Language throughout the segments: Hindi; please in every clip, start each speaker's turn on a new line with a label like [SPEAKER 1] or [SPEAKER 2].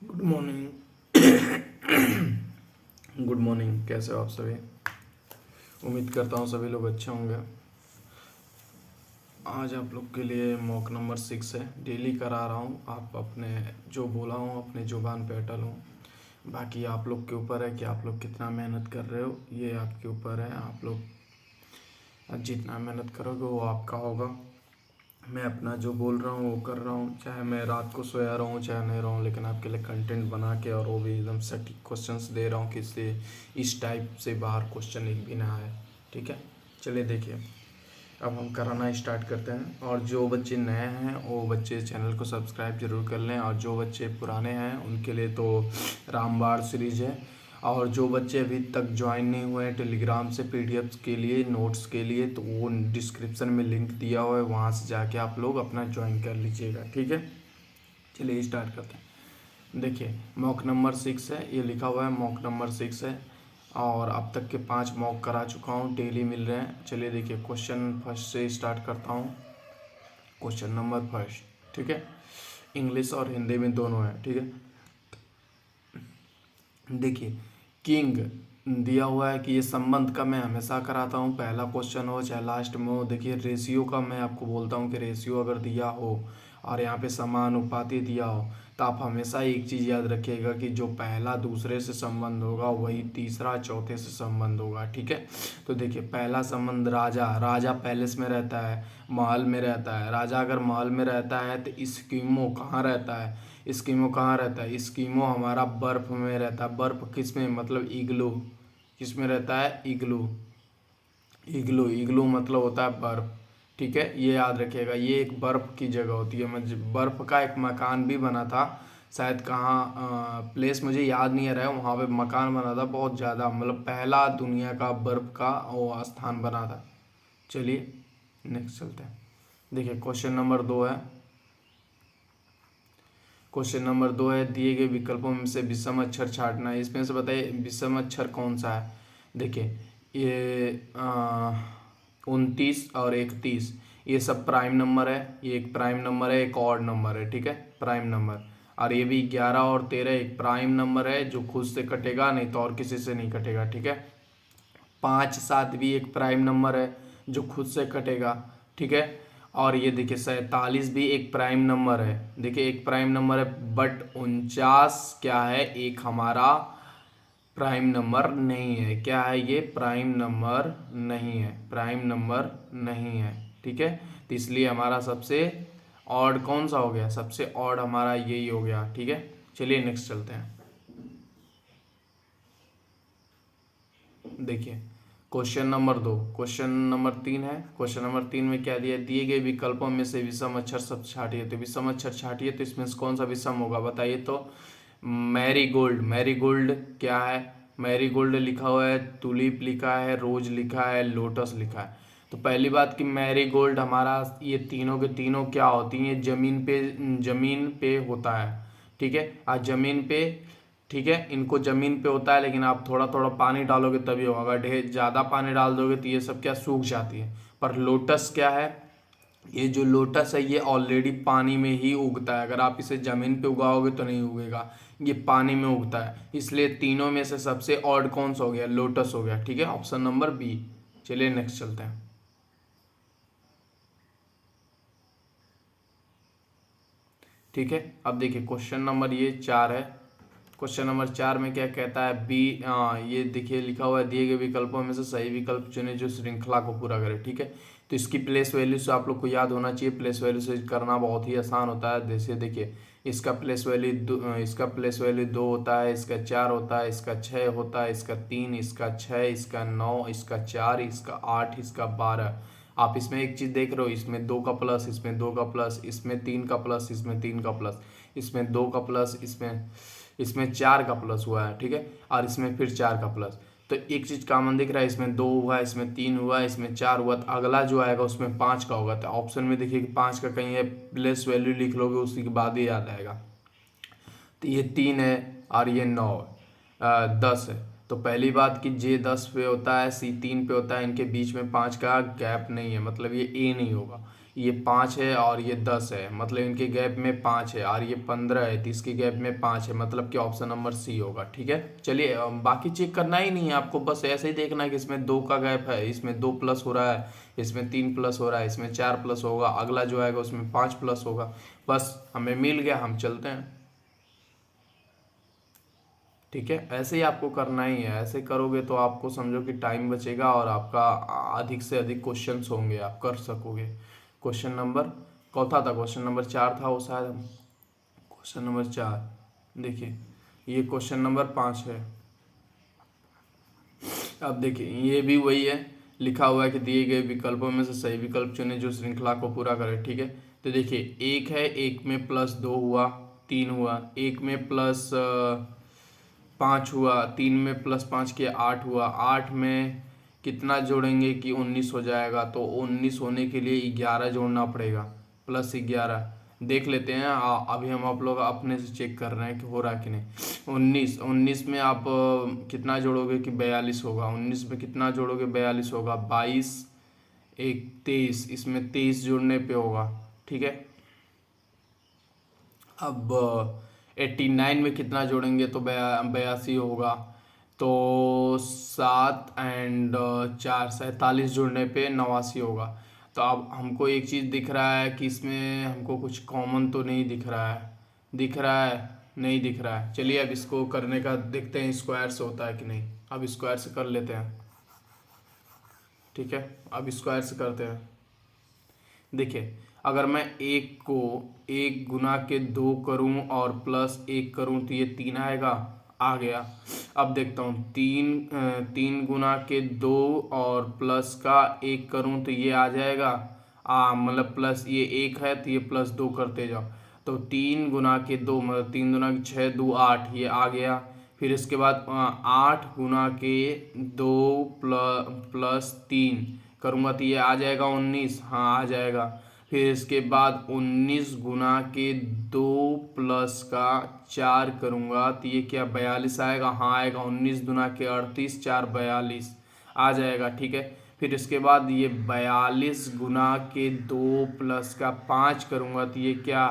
[SPEAKER 1] Good morning. गुड मॉर्निंग, कैसे हो आप सभी? उम्मीद करता हूँ सभी लोग अच्छे होंगे। आज आप लोग के लिए मॉक नंबर 6 है। डेली करा रहा हूँ, आप अपने जो बोला हूँ अपने जुबान पे अटल हूँ। बाकी आप लोग के ऊपर है कि आप लोग कितना मेहनत कर रहे हो, ये आपके ऊपर है। आप लोग जितना मेहनत करोगे वो आपका होगा। मैं अपना जो बोल रहा हूँ वो कर रहा हूँ, चाहे मैं रात को सोया रहा हूँ चाहे नहीं रहा हूँ, लेकिन आपके लिए कंटेंट बना के और वो भी एकदम सटीक क्वेश्चंस दे रहा हूँ कि इससे इस टाइप से बाहर क्वेश्चन एक भी ना आए। ठीक है, चलिए देखिए, अब हम कराना स्टार्ट करते हैं। और जो बच्चे नए हैं वो बच्चे चैनल को सब्सक्राइब जरूर कर लें, और जो बच्चे पुराने हैं उनके लिए तो रामबाण सीरीज है। और जो बच्चे अभी तक ज्वाइन नहीं हुए हैं टेलीग्राम से पीडीएफ्स के लिए, नोट्स के लिए, तो वो डिस्क्रिप्शन में लिंक दिया हुआ है, वहाँ से जाके आप लोग अपना ज्वाइन कर लीजिएगा। ठीक है, चलिए स्टार्ट करते हैं। देखिए, मॉक नंबर 6 है, ये लिखा हुआ है मॉक नंबर 6 है। और अब तक के 5 मॉक करा चुका हूँ, डेली मिल रहे हैं। चलिए देखिए, क्वेश्चन फर्स्ट से स्टार्ट करता हूँ। क्वेश्चन नंबर फर्स्ट, ठीक है, इंग्लिश और हिंदी में दोनों है। ठीक है, देखिए, किंग दिया हुआ है कि ये संबंध का मैं हमेशा कराता हूँ, पहला क्वेश्चन हो चाहे लास्ट में हो। देखिए, रेशियो का मैं आपको बोलता हूँ कि रेशियो अगर दिया हो और यहाँ पे समानुपाती दिया हो, तो आप हमेशा एक चीज़ याद रखिएगा कि जो पहला दूसरे से संबंध होगा वही तीसरा चौथे से संबंध होगा। ठीक है, तो देखिए, पहला संबंध राजा, राजा पैलेस में रहता है, महल में रहता है। राजा अगर महल में रहता है तो स्कीमो कहाँ रहता है, स्कीमो कहाँ रहता है, स्कीमो हमारा बर्फ में रहता है। बर्फ किस में, मतलब इग्लू, किस में रहता है, इग्लू। इग्लू, इग्लू मतलब होता है बर्फ। ठीक है, ये याद रखिएगा, ये एक बर्फ की जगह होती है। मैं बर्फ का एक मकान भी बना था, शायद कहाँ प्लेस मुझे याद नहीं आ रहा है, वहाँ पे मकान बना था बहुत ज़्यादा, मतलब पहला दुनिया का बर्फ का वो स्थान बना था। चलिए नेक्स्ट चलते हैं। देखिए, क्वेश्चन नंबर 2 है। क्वेश्चन नंबर 2 है, दिए गए विकल्पों में से विषम अक्षर छांटना है। इसमें से बताइए विषम अक्षर कौन सा है। देखिए, ये 29 और 31, ये सब प्राइम नंबर है। ये एक प्राइम नंबर है, एक ऑड नंबर है। ठीक है, प्राइम नंबर। और ये भी 11 और 13 एक प्राइम नंबर है जो खुद से कटेगा, नहीं तो और किसी से नहीं कटेगा। ठीक है, 5 7 भी एक प्राइम नंबर है जो खुद से कटेगा। ठीक है, और ये देखिए 47 भी एक प्राइम नंबर है। देखिए, एक प्राइम नंबर है, बट 49 क्या है, एक हमारा प्राइम नंबर नहीं है। क्या है ये, प्राइम नंबर नहीं है, प्राइम नंबर नहीं है। ठीक है, तो इसलिए हमारा सबसे ऑड कौन सा हो गया, सबसे ऑड हमारा यही हो गया। ठीक है, चलिए नेक्स्ट चलते हैं। देखिए, क्वेश्चन नंबर 2, क्वेश्चन नंबर 3 है। क्वेश्चन नंबर 3 में क्या दिया, दिए गए विकल्पों में से विषम अक्षर सब छाटिए। तो विषम अक्षर छाटिए, तो इसमें से कौन सा विषम होगा बताइए तो। मैरी गोल्ड, मैरी गोल्ड क्या है, मैरी गोल्ड लिखा हुआ है, टुलिप लिखा है, रोज लिखा है, लोटस लिखा है। तो पहली बात कि मैरी गोल्ड हमारा, ये तीनों के तीनों क्या होती हैं, जमीन पे होता है। ठीक है, आज जमीन पे, ठीक है, इनको जमीन पे होता है, लेकिन आप थोड़ा थोड़ा पानी डालोगे तभी होगा। अगर ढेर ज़्यादा पानी डाल दोगे तो ये सब क्या, सूख जाती है। पर लोटस क्या है, ये जो लोटस है ये ऑलरेडी पानी में ही उगता है। अगर आप इसे जमीन पे उगाओगे तो नहीं उगेगा, ये पानी में उगता है। इसलिए तीनों में से सबसे ऑड कौन सा हो गया, लोटस हो गया। ठीक है, ऑप्शन नंबर बी। चलिए नेक्स्ट चलते हैं। ठीक है, अब देखिए क्वेश्चन नंबर ये 4 है। क्वेश्चन नंबर 4 में क्या कहता है, बी, ये देखिए लिखा हुआ है, दिए गए विकल्पों में से सही विकल्प चुने जो श्रृंखला को पूरा करे। ठीक है, तो इसकी प्लेस वैल्यू से आप लोग को याद होना चाहिए, प्लेस वैल्यू से करना बहुत ही आसान होता है। जैसे देखिए, इसका प्लेस वैल्यू इसका प्लेस वैल्यू 2 होता है, इसका 4 होता है, इसका 6 होता है, इसका 3, इसका 6, इसका 9, इसका 4, इसका 8, इसका 12। आप इसमें एक चीज देख रहे हो, इसमें 2 का प्लस, इसमें 2 का प्लस, इसमें 3 का प्लस, इसमें 3 का प्लस, इसमें 2 का प्लस, इसमें इसमें 4 का प्लस हुआ है। ठीक है, और इसमें फिर 4 का प्लस। तो एक चीज कॉमन दिख रहा है, इसमें 2 हुआ, इसमें 3 हुआ, इसमें 4 हुआ, तो अगला जो आएगा उसमें 5 का होगा। तो ऑप्शन में देखिए कि 5 का कहीं है, प्लेस वैल्यू लिख लोगे उसी के बाद ही याद आएगा। तो ये 3 है और ये 9 10 है। तो पहली बात कि जे 10 पे होता है, सी 3 पे होता है, इनके बीच में 5 का गैप नहीं है, मतलब ये ए नहीं होगा। ये 5 है और ये 10 है, मतलब इनके गैप में 5 है, और ये 15 है तो इसके गैप में 5 है, मतलब कि ऑप्शन नंबर सी होगा। ठीक है, चलिए बाकी चेक करना ही नहीं है आपको, बस ऐसे ही देखना है कि इसमें 2 का गैप है, इसमें 2 प्लस हो रहा है, इसमें 3 प्लस हो रहा है, इसमें 4 प्लस होगा, अगला जो आएगा उसमें 5 प्लस होगा। बस हमें मिल गया, हम चलते हैं। ठीक है, ऐसे ही आपको करना ही है, ऐसे करोगे तो आपको समझो कि टाइम बचेगा और आपका अधिक से अधिक क्वेश्चंस होंगे, आप कर सकोगे। क्वेश्चन नंबर कौन था क्वेश्चन नंबर 4 था वो शायद। क्वेश्चन नंबर 4 देखिए, ये क्वेश्चन नंबर 5 है। अब देखिए ये भी वही है, लिखा हुआ है कि दिए गए विकल्पों में से सही विकल्प चुने जो श्रृंखला को पूरा करे। ठीक है, तो देखिए एक है, एक में प्लस 2 हुआ, 3 हुआ, एक में प्लस 5 हुआ, 3 में प्लस 5 के 8 हुआ, 8 में कितना जोड़ेंगे कि 19 हो जाएगा, तो 19 होने के लिए 11 जोड़ना पड़ेगा, प्लस 11 देख लेते हैं। अभी हम आप लोग अपने से चेक कर रहे हैं कि हो रहा है कि नहीं। 19 में आप कितना जोड़ोगे कि 42 होगा, 19 में कितना जोड़ोगे 42 होगा, 22 एक 23, इसमें 23 जोड़ने पे होगा। ठीक है, अब 89 में कितना जोड़ेंगे तो 82 होगा, तो 7 एंड 4 47 जोड़ने पे 89 होगा। तो अब हमको एक चीज़ दिख रहा है कि इसमें हमको कुछ कॉमन तो नहीं दिख रहा है, दिख रहा है नहीं दिख रहा है। चलिए अब इसको करने का देखते हैं स्क्वायर से होता है कि नहीं, अब स्क्वायर से कर लेते हैं। ठीक है, अब स्क्वायर से करते हैं। देखिए अगर मैं एक को 1 गुना के 2 करूं और प्लस 1 करूं तो ये 3 आएगा, आ गया। अब देखता हूँ 3 गुना के 2 और प्लस का 1 करूं तो ये आ जाएगा, मतलब प्लस ये 1 है तो ये प्लस 2 करते जाओ, तो 3 गुना के 2 मतलब 3 गुना के 6 2 8, ये आ गया। फिर इसके बाद 8 गुना के 2 प्लस 3 करूँगा तो ये आ जाएगा 19, हाँ आ जाएगा। फिर इसके बाद 19 गुना के 2 प्लस का 4 करूँगा तो ये क्या 42 आएगा, हाँ आएगा। 19 गुना के 38, 4 42 आ जाएगा। ठीक है, फिर इसके बाद ये 42 गुना के 2 प्लस का 5 करूँगा तो ये क्या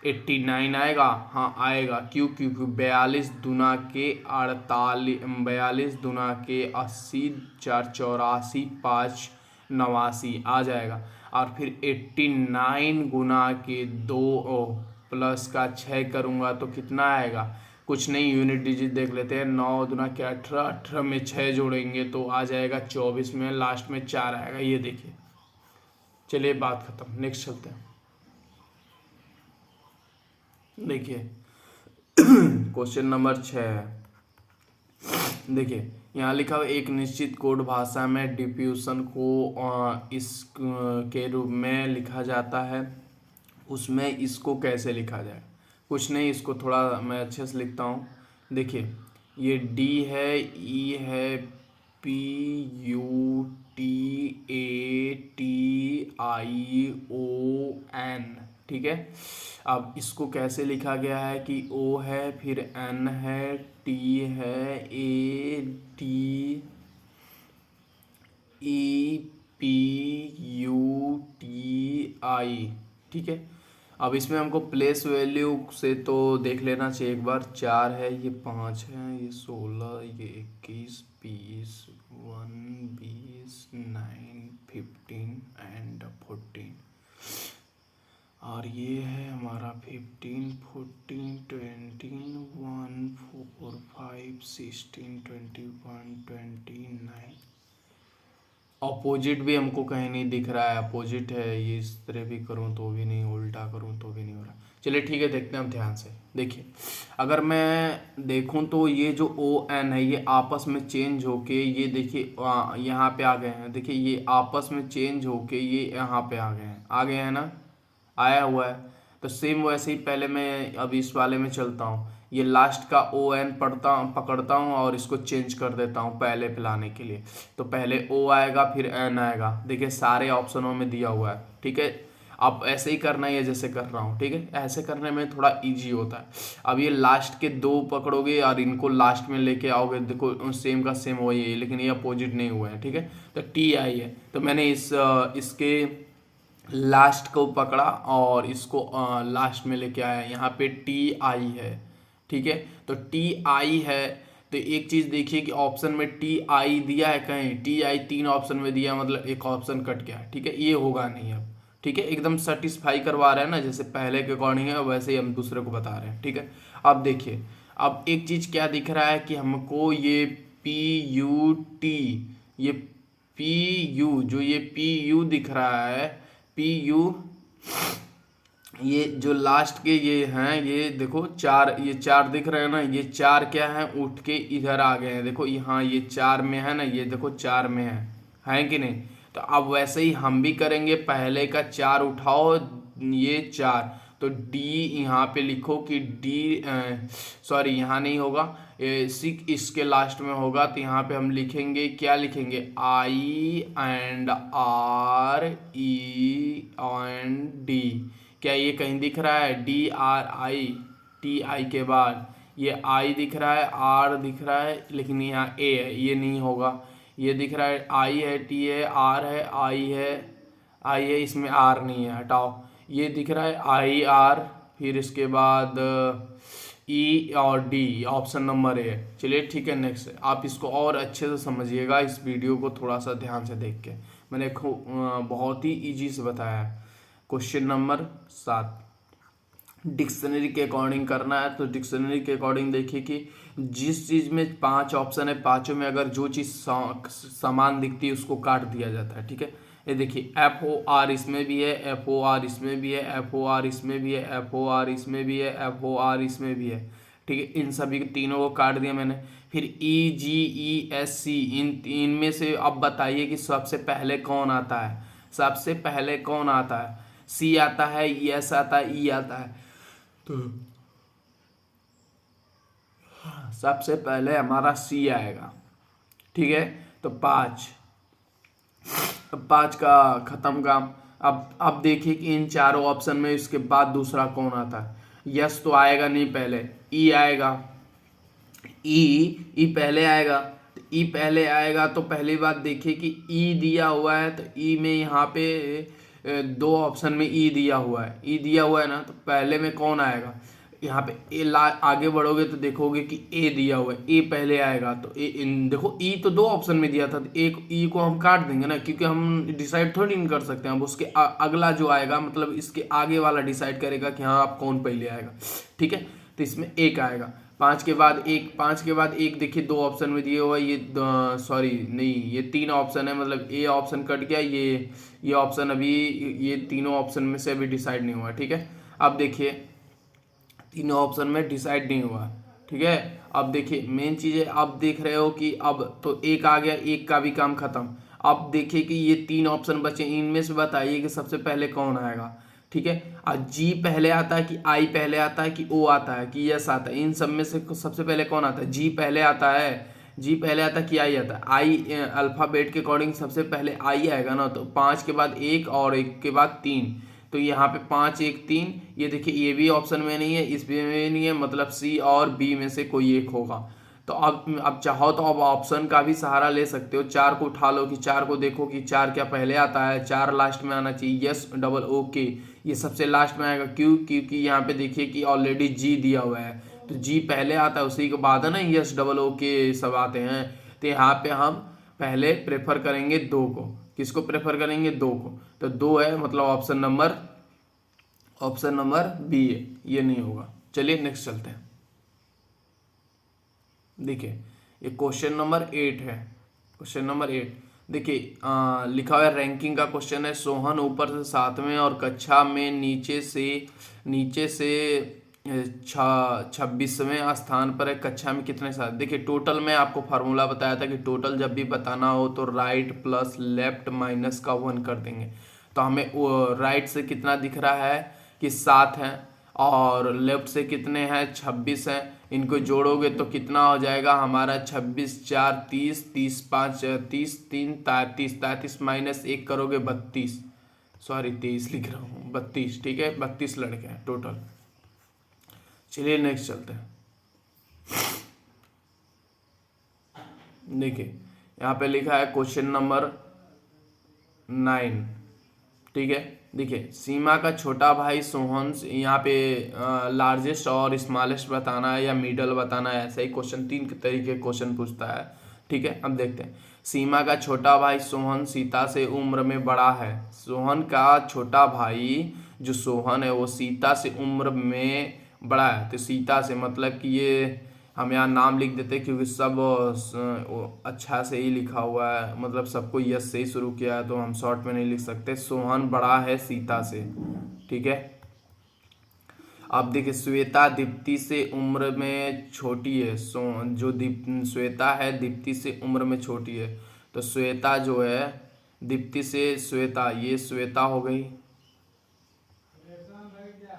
[SPEAKER 1] 89 आएगा, हाँ आएगा। क्यों, क्योंकि 42 दुना के 48, 42 दुना के 80, 4 84, 5 89 आ जाएगा। और फिर 89 गुना के 2 प्लस का 6 करूँगा तो कितना आएगा, कुछ नहीं यूनिट डिजिट देख लेते हैं। 9 दुना के 18, 18 में 6 जोड़ेंगे तो आ जाएगा 24, में लास्ट में 4 आएगा, ये देखिए। चलिए बात खत्म, नेक्स्ट चलते हैं। देखिए क्वेश्चन नंबर 6 है। देखिए यहाँ लिखा हुआ एक निश्चित कोड भाषा में डिफ्यूजन को इस के रूप में लिखा जाता है, उसमें इसको कैसे लिखा जाए। कुछ नहीं, इसको थोड़ा मैं अच्छे से लिखता हूँ। देखिए ये डी है, ई है, P U T A T I O N. ठीक है, अब इसको कैसे लिखा गया है कि ओ है, फिर एन है, टी है, A T E P U T I. ठीक है, अब इसमें हमको प्लेस वैल्यू से तो देख लेना चाहिए एक बार। 4 है, ये 5 है, ये 16, ये 21, 20, 1, 20, 9, 15 एंड 14, और ये है हमारा 15, 14, 21, 4, 5, 16, 21, 29। अपोजिट भी हमको कहीं नहीं दिख रहा है, अपोजिट है, ये इस तरह भी करूँ तो भी नहीं, उल्टा करूँ तो भी नहीं हो रहा। चलिए ठीक है, देखते हैं हम ध्यान से। देखिए अगर मैं देखूँ तो ये जो ओ एन है ये आपस में चेंज होके, ये देखिए यहाँ पे आ गए हैं। देखिए ये आपस में चेंज होके ये यहाँ पे आ गए हैं, आ गए हैं ना, आया हुआ है। तो सेम वैसे ही पहले मैं अब इस वाले में चलता हूँ, ये लास्ट का ओ एन पकड़ता हूँ और इसको चेंज कर देता हूँ पहले पे लाने के लिए। तो पहले ओ आएगा फिर एन आएगा, देखिए सारे ऑप्शनों में दिया हुआ है। ठीक है, अब ऐसे ही करना है जैसे कर रहा हूँ। ठीक है, ऐसे करने में थोड़ा इजी होता है। अब ये लास्ट के 2 पकड़ोगे और इनको लास्ट में लेके आओगे, देखो सेम का सेम वही है, लेकिन ये अपोजिट नहीं हुआ है। ठीक है, तो टी आई है, तो मैंने इसके लास्ट को पकड़ा और इसको लास्ट में लेके आया। यहाँ पे टी आई है, ठीक है, तो टी आई है। तो एक चीज देखिए कि ऑप्शन में टी आई दिया है, कहीं टी आई 3 ऑप्शन में दिया, मतलब एक ऑप्शन कट गया, ठीक है, ये होगा नहीं अब, ठीक है, एकदम सेटिस्फाई करवा रहे हैं ना, जैसे पहले के अकॉर्डिंग है वैसे ही हम दूसरे को बता रहे हैं, ठीक है। अब देखिए, अब एक चीज क्या दिख रहा है कि हमको ये पी यू टी, ये पी यू, जो ये पी यू दिख रहा है, पी यू, ये जो लास्ट के ये हैं, ये देखो चार, ये चार दिख रहे हैं ना, ये चार क्या है, उठ के इधर आ गए हैं, देखो यहाँ ये चार में है ना, ये देखो चार में है कि नहीं। तो अब वैसे ही हम भी करेंगे, पहले का चार उठाओ, ये चार, तो डी यहाँ पे लिखो कि डी, सॉरी यहाँ नहीं होगा, सिक इसके लास्ट में होगा, तो यहाँ पे हम लिखेंगे, क्या लिखेंगे, I N R E N D. क्या ये कहीं दिख रहा है, D R I, T I के बाद ये आई दिख रहा है, आर दिख रहा है, लेकिन यहाँ ए है, ये नहीं होगा। ये दिख रहा है आई है, टी है, आर है, आई है, आई है, इसमें आर नहीं है, हटाओ। ये दिख रहा है आई आर, फिर इसके बाद ई और डी, ऑप्शन नंबर ए है। चलिए ठीक है, नेक्स्ट आप इसको और अच्छे से समझिएगा, इस वीडियो को थोड़ा सा ध्यान से देख के, मैंने बहुत ही इजी से बताया है। क्वेश्चन नंबर 7, डिक्शनरी के अकॉर्डिंग करना है। तो डिक्शनरी के अकॉर्डिंग देखिए कि जिस चीज़ में 5 ऑप्शन है, पांचों में अगर जो चीज़ समान दिखती है उसको काट दिया जाता है, ठीक है। ये देखिए एफ ओ आर इसमें भी है, एफ ओ आर इसमें भी है, एफ ओ आर इसमें भी है, एफ ओ आर इसमें भी है, एफ ओ आर इसमें भी है, ठीक है। इन सभी तीनों को काट दिया मैंने। फिर ई जी ई एस सी, इन तीन में से अब बताइए कि सबसे पहले कौन आता है, सबसे पहले कौन आता है, सी आता है, एस आता है, ई आता है। तो सबसे पहले हमारा सी आएगा, ठीक है। तो 5, अब 5 का खत्म काम। अब देखिए कि इन चारों ऑप्शन में इसके बाद दूसरा कौन आता है। यस तो आएगा नहीं, पहले ई आएगा, ई पहले आएगा। तो ई पहले आएगा तो पहली बात देखिए कि ई दिया हुआ है, तो ई में यहाँ पे 2 ऑप्शन में ई दिया हुआ है, ई दिया हुआ है ना, तो पहले में कौन आएगा, यहाँ पे ए आगे बढ़ोगे तो देखोगे कि ए दिया हुआ है, ए पहले आएगा। तो देखो ई तो 2 ऑप्शन में दिया था, तो एक ई को हम काट देंगे ना, क्योंकि हम डिसाइड थोड़ी नहीं कर सकते हैं, अब उसके अगला जो आएगा, मतलब इसके आगे वाला डिसाइड करेगा कि हाँ आप कौन पहले आएगा, ठीक है। तो इसमें एक आएगा, 5 के बाद एक, 5 के बाद एक देखिए 2 ऑप्शन में दिए हुआ है, ये सॉरी नहीं, ये 3 ऑप्शन है, मतलब ए ऑप्शन कट गया, ये ऑप्शन अभी, ये तीनों ऑप्शन में से अभी डिसाइड नहीं हुआ, ठीक है। अब देखिए तीनों ऑप्शन में डिसाइड नहीं हुआ, ठीक है। अब देखिए मेन चीज़ है, अब देख रहे हो कि अब तो एक आ गया, एक का भी काम खत्म। अब देखिए कि ये 3 ऑप्शन बचे, इनमें से बताइए कि सबसे पहले कौन आएगा, ठीक है। और जी पहले आता है कि आई पहले आता है कि ओ आता है कि यस आता है, इन सब में से सबसे पहले कौन आता है, जी पहले आता है, जी पहले आता है कि आई आता है, आई अल्फ़ाबेट के अकॉर्डिंग सबसे पहले आई आएगा ना, तो 5 के बाद एक और एक के बाद 3, तो यहाँ पे 5 1 3, ये देखिए ये भी ऑप्शन में नहीं है, इस भी में नहीं है, मतलब सी और बी में से कोई एक होगा। तो अब चाहो तो अब ऑप्शन का भी सहारा ले सकते हो, 4 को उठा लो कि 4 को देखो कि 4 क्या पहले आता है, 4 लास्ट में आना चाहिए, यस डबल ओके, ये सबसे लास्ट में आएगा, क्यों, क्योंकि यहाँ पे देखिए कि ऑलरेडी जी दिया हुआ है, तो जी पहले आता है, उसी के बाद है ना यस डबल ओके सब आते हैं। तो यहाँ पे हम पहले प्रेफर करेंगे 2 को, किसको प्रेफर करेंगे, 2 को, तो 2 है, मतलब ऑप्शन नंबर बी है, ये नहीं होगा। चलिए नेक्स्ट चलते हैं। देखिए ये क्वेश्चन नंबर 8 है, क्वेश्चन नंबर 8 देखिए लिखा हुआ है, रैंकिंग का क्वेश्चन है। सोहन ऊपर से 7वें और कक्षा में नीचे से 26वें स्थान पर है, कक्षा में कितने साथ। देखिए टोटल में आपको फार्मूला बताया था कि टोटल जब भी बताना हो तो राइट प्लस लेफ्ट माइनस का 1 कर देंगे। तो हमें राइट से कितना दिख रहा है कि 7 है, और लेफ्ट से कितने हैं, 26 हैं, इनको जोड़ोगे तो कितना हो जाएगा हमारा, 26 4 30, 30 5 30, 3 33, 33 माइनस 1 करोगे 32, सॉरी 23 लिख रहा हूँ, 32, ठीक है, 32 लड़के हैं टोटल। चलिए नेक्स्ट चलते हैं। देखिए यहाँ पे लिखा है क्वेश्चन नंबर 9, ठीक है। देखिए, सीमा का छोटा भाई सोहन, यहाँ पे लार्जेस्ट और स्मॉलेस्ट बताना है या मिडल बताना है, ऐसा ही क्वेश्चन 3 तरीके क्वेश्चन पूछता है। ठीक है, अब देखते हैं। सीमा का छोटा भाई सोहन सीता से उम्र में बड़ा है। सोहन का छोटा भाई जो सोहन है वो सीता से उम्र में बड़ा है। तो सीता से मतलब कि ये हम यहाँ नाम लिख देते हैं, क्योंकि सब अच्छा से ही लिखा हुआ है, मतलब सबको यस से ही शुरू किया है, तो हम शॉर्ट में नहीं लिख सकते। सोहन बड़ा है सीता से। ठीक है, अब देखिए, श्वेता दीप्ति से उम्र में छोटी है। जो श्वेता है दीप्ति से उम्र में छोटी है। तो श्वेता जो है दीप्ति से, श्वेता, ये श्वेता हो गई।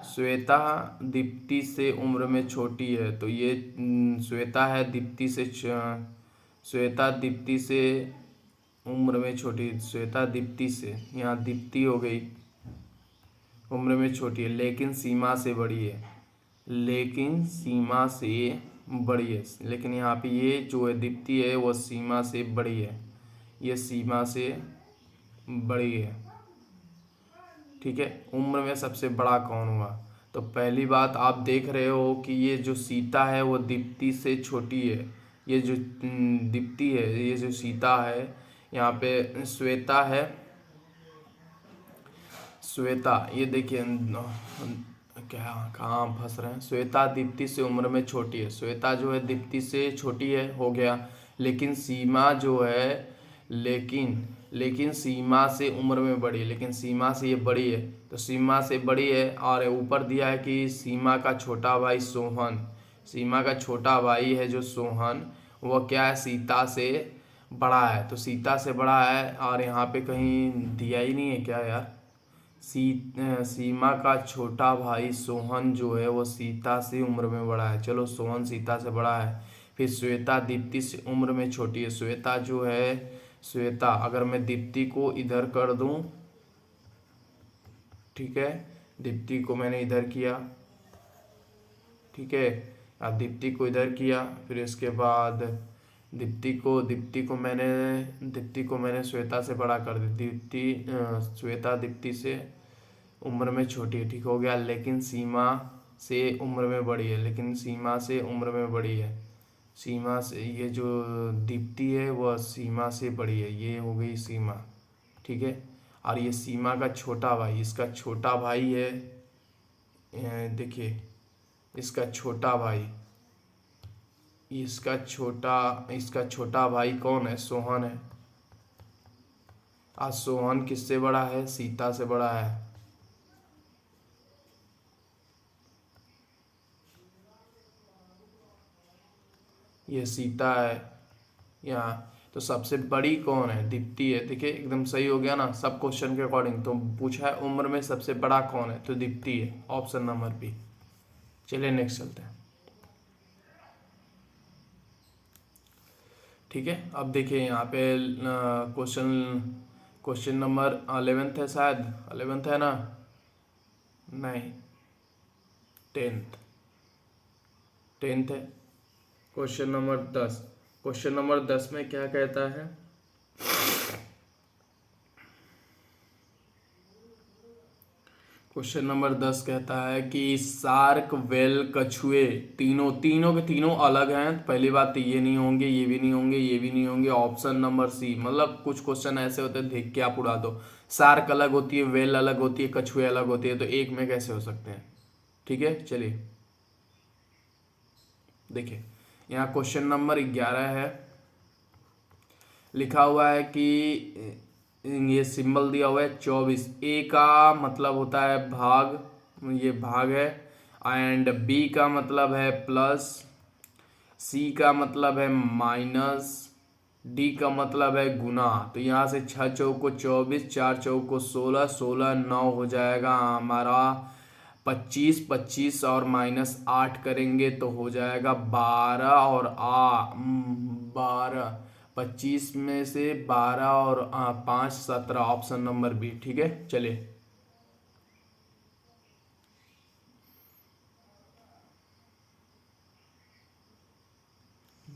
[SPEAKER 1] श्वेता दीप्ति से उम्र में छोटी है, तो ये श्वेता है दीप्ति से श्वेता दीप्ति से उम्र में छोटी। श्वेता दीप्ति से, यहाँ दीप्ति हो गई, उम्र में छोटी है, लेकिन सीमा से बड़ी है। लेकिन सीमा से बड़ी है। लेकिन यहाँ पे ये जो है दीप्ति है वो सीमा से बड़ी है, ये सीमा से बड़ी है। ठीक है, उम्र में सबसे बड़ा कौन हुआ? तो पहली बात आप देख रहे हो कि ये जो सीता है वो दीप्ति से छोटी है। ये जो दीप्ति है, ये जो सीता है, यहाँ पे श्वेता है, श्वेता, ये देखिए क्या, कहाँ फंस रहे हैं। श्वेता दीप्ति से उम्र में छोटी है। श्वेता जो है दीप्ति से छोटी है, हो गया। लेकिन सीमा जो है, लेकिन सीमा से उम्र में बड़ी है। लेकिन सीमा से ये बड़ी है, तो सीमा से बड़ी है। और ऊपर दिया है कि सीमा का छोटा भाई सोहन, सीमा का छोटा भाई है जो सोहन, वह क्या है, सीता से बड़ा है। तो सीता से बड़ा है, और यहाँ पे कहीं दिया ही नहीं है क्या यार। सीमा का छोटा भाई सोहन जो है वो सीता से उम्र में बड़ा है। चलो, सोहन सीता से बड़ा है। फिर श्वेता दीप्ति से उम्र में छोटी है। श्वेता जो है, श्वेता, अगर मैं दीप्ति को इधर कर दूं, ठीक है, दीप्ति को मैंने इधर किया, ठीक है, अब दीप्ति को इधर किया, फिर इसके बाद दीप्ति को मैंने श्वेता से बड़ा कर दी। श्वेता दीप्ति से उम्र में छोटी है, ठीक हो गया। लेकिन सीमा से उम्र में बड़ी है, लेकिन सीमा से उम्र में बड़ी है। सीमा से, ये जो दीप्ति है वह सीमा से बड़ी है, ये हो गई सीमा। ठीक है, और ये सीमा का छोटा भाई, इसका छोटा भाई है, देखिए, इसका छोटा भाई, इसका छोटा भाई कौन है, सोहन है। आज सोहन किससे बड़ा है, सीता से बड़ा है। ये सीता है यहाँ, तो सबसे बड़ी कौन है, दीप्ति है। देखिए, एकदम सही हो गया ना, सब क्वेश्चन के अकॉर्डिंग। तो पूछा है उम्र में सबसे बड़ा कौन है, तो दीप्ति है, ऑप्शन नंबर बी। चलिए नेक्स्ट चलते हैं। ठीक है, अब देखिए यहाँ पे क्वेश्चन नंबर 11th है, शायद 11th है ना, नहीं, 10th है। क्वेश्चन नंबर 10, क्वेश्चन नंबर 10 में क्या कहता है, क्वेश्चन नंबर 10 कहता है कि शार्क, वेल, कछुए, तीनों के तीनों अलग हैं। पहली बात तो ये नहीं होंगे, ये भी नहीं होंगे, ये भी नहीं होंगे, ऑप्शन नंबर सी। मतलब कुछ क्वेश्चन ऐसे होते हैं देख के आप उड़ा दो। शार्क अलग होती है, वेल अलग होती है, कछुए अलग होती है, तो एक में कैसे हो सकते हैं। ठीक है, चलिए देखिए, यहाँ क्वेश्चन नंबर 11 है, लिखा हुआ है कि ये सिंबल दिया हुआ है 24। ए का मतलब होता है भाग, ये भाग है, एंड बी का मतलब है प्लस, सी का मतलब है माइनस, डी का मतलब है गुना। तो यहाँ से 6 चौको 24, 4 चौको 16, 16 9 हो जाएगा हमारा 25, 25 और -8 करेंगे तो हो जाएगा 12, और 12, 25 में से 12 और 5 17, ऑप्शन नंबर बी। ठीक है, चलिए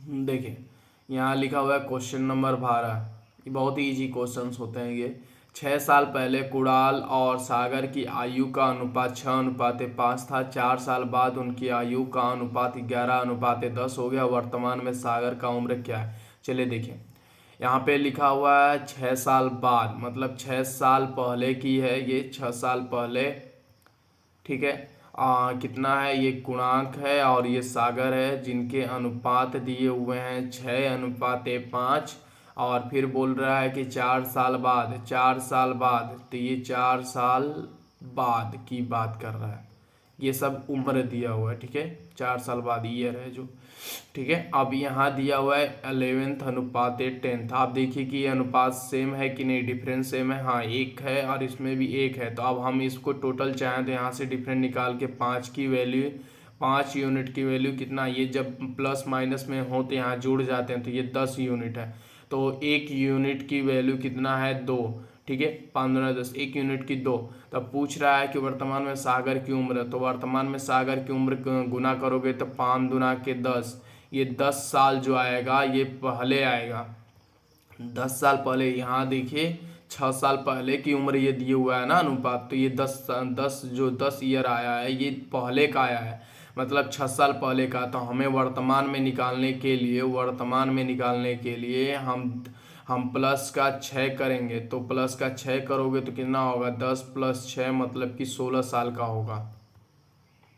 [SPEAKER 1] देखिए, यहाँ लिखा हुआ है क्वेश्चन नंबर 12। ये बहुत ही इजी क्वेश्चंस होते हैं ये। 6 साल पहले कुणाल और सागर की आयु का अनुपात 6:5 था। 4 साल बाद उनकी आयु का अनुपात 11:10 हो गया। वर्तमान में सागर का उम्र क्या है? चलिए देखिए, यहाँ पे लिखा हुआ है 6 साल बाद, मतलब 6 साल पहले की है ये, 6 साल पहले। ठीक है, कितना है? ये गुणांक है और ये सागर है, जिनके अनुपात दिए हुए हैं 6:5। और फिर बोल रहा है कि 4 साल बाद, 4 साल बाद, तो ये 4 साल बाद की बात कर रहा है। ये सब उम्र दिया हुआ है, ठीक है, 4 साल बाद ईयर है जो। ठीक है, अब यहाँ दिया हुआ है 11:10। आप देखिए कि ये अनुपात सेम है कि नहीं, डिफरेंस सेम है। हाँ, एक है और इसमें भी एक है। तो अब हम इसको टोटल चाहें तो यहाँ से डिफरेंस निकाल के 5 की वैल्यू, 5 यूनिट की वैल्यू कितना, ये जब प्लस माइनस में हो तो यहाँ जुड़ जाते हैं, तो ये 10 यूनिट है। तो 1 यूनिट की वैल्यू कितना है? 2। ठीक है, 15 10, 1 यूनिट की 2। तब पूछ रहा है कि वर्तमान में सागर की उम्र, तो वर्तमान में सागर की उम्र गुना करोगे तो 5 दूना के 10, ये 10 साल जो आएगा ये पहले आएगा, 10 साल पहले। यहाँ देखिए 6 साल पहले की उम्र ये दिए हुआ है ना अनुपात, तो ये 10 ईयर आया है, ये पहले का आया है, मतलब 6 साल पहले का। तो हमें वर्तमान में निकालने के लिए, वर्तमान में निकालने के लिए हम प्लस का 6 करेंगे। तो प्लस का 6 करोगे तो कितना होगा? 10 + 6 मतलब कि 16 साल का होगा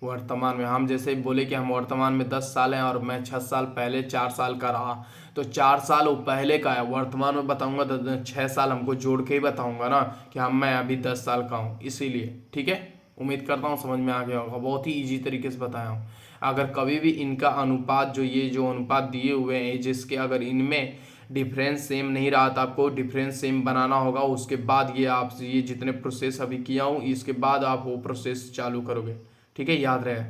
[SPEAKER 1] वर्तमान में। हम जैसे बोले कि हम वर्तमान में 10 साल हैं और मैं 6 साल पहले 4 साल का रहा, तो 4 साल वो पहले का है, वर्तमान में बताऊंगा तो 6 साल हमको जोड़ के ही बताऊंगा ना कि हम मैं अभी 10 साल का हूँ, इसीलिए। ठीक है, उम्मीद करता हूँ समझ में आ गया होगा, बहुत ही ईजी तरीके से बताया हूँ। अगर कभी भी इनका अनुपात जो ये जो अनुपात दिए हुए हैं एजेस के, अगर इनमें डिफरेंस सेम नहीं रहा तो आपको डिफरेंस सेम बनाना होगा। उसके बाद ये आप ये जितने प्रोसेस अभी किया हूँ इसके बाद आप वो प्रोसेस चालू करोगे। ठीक है, याद रहे।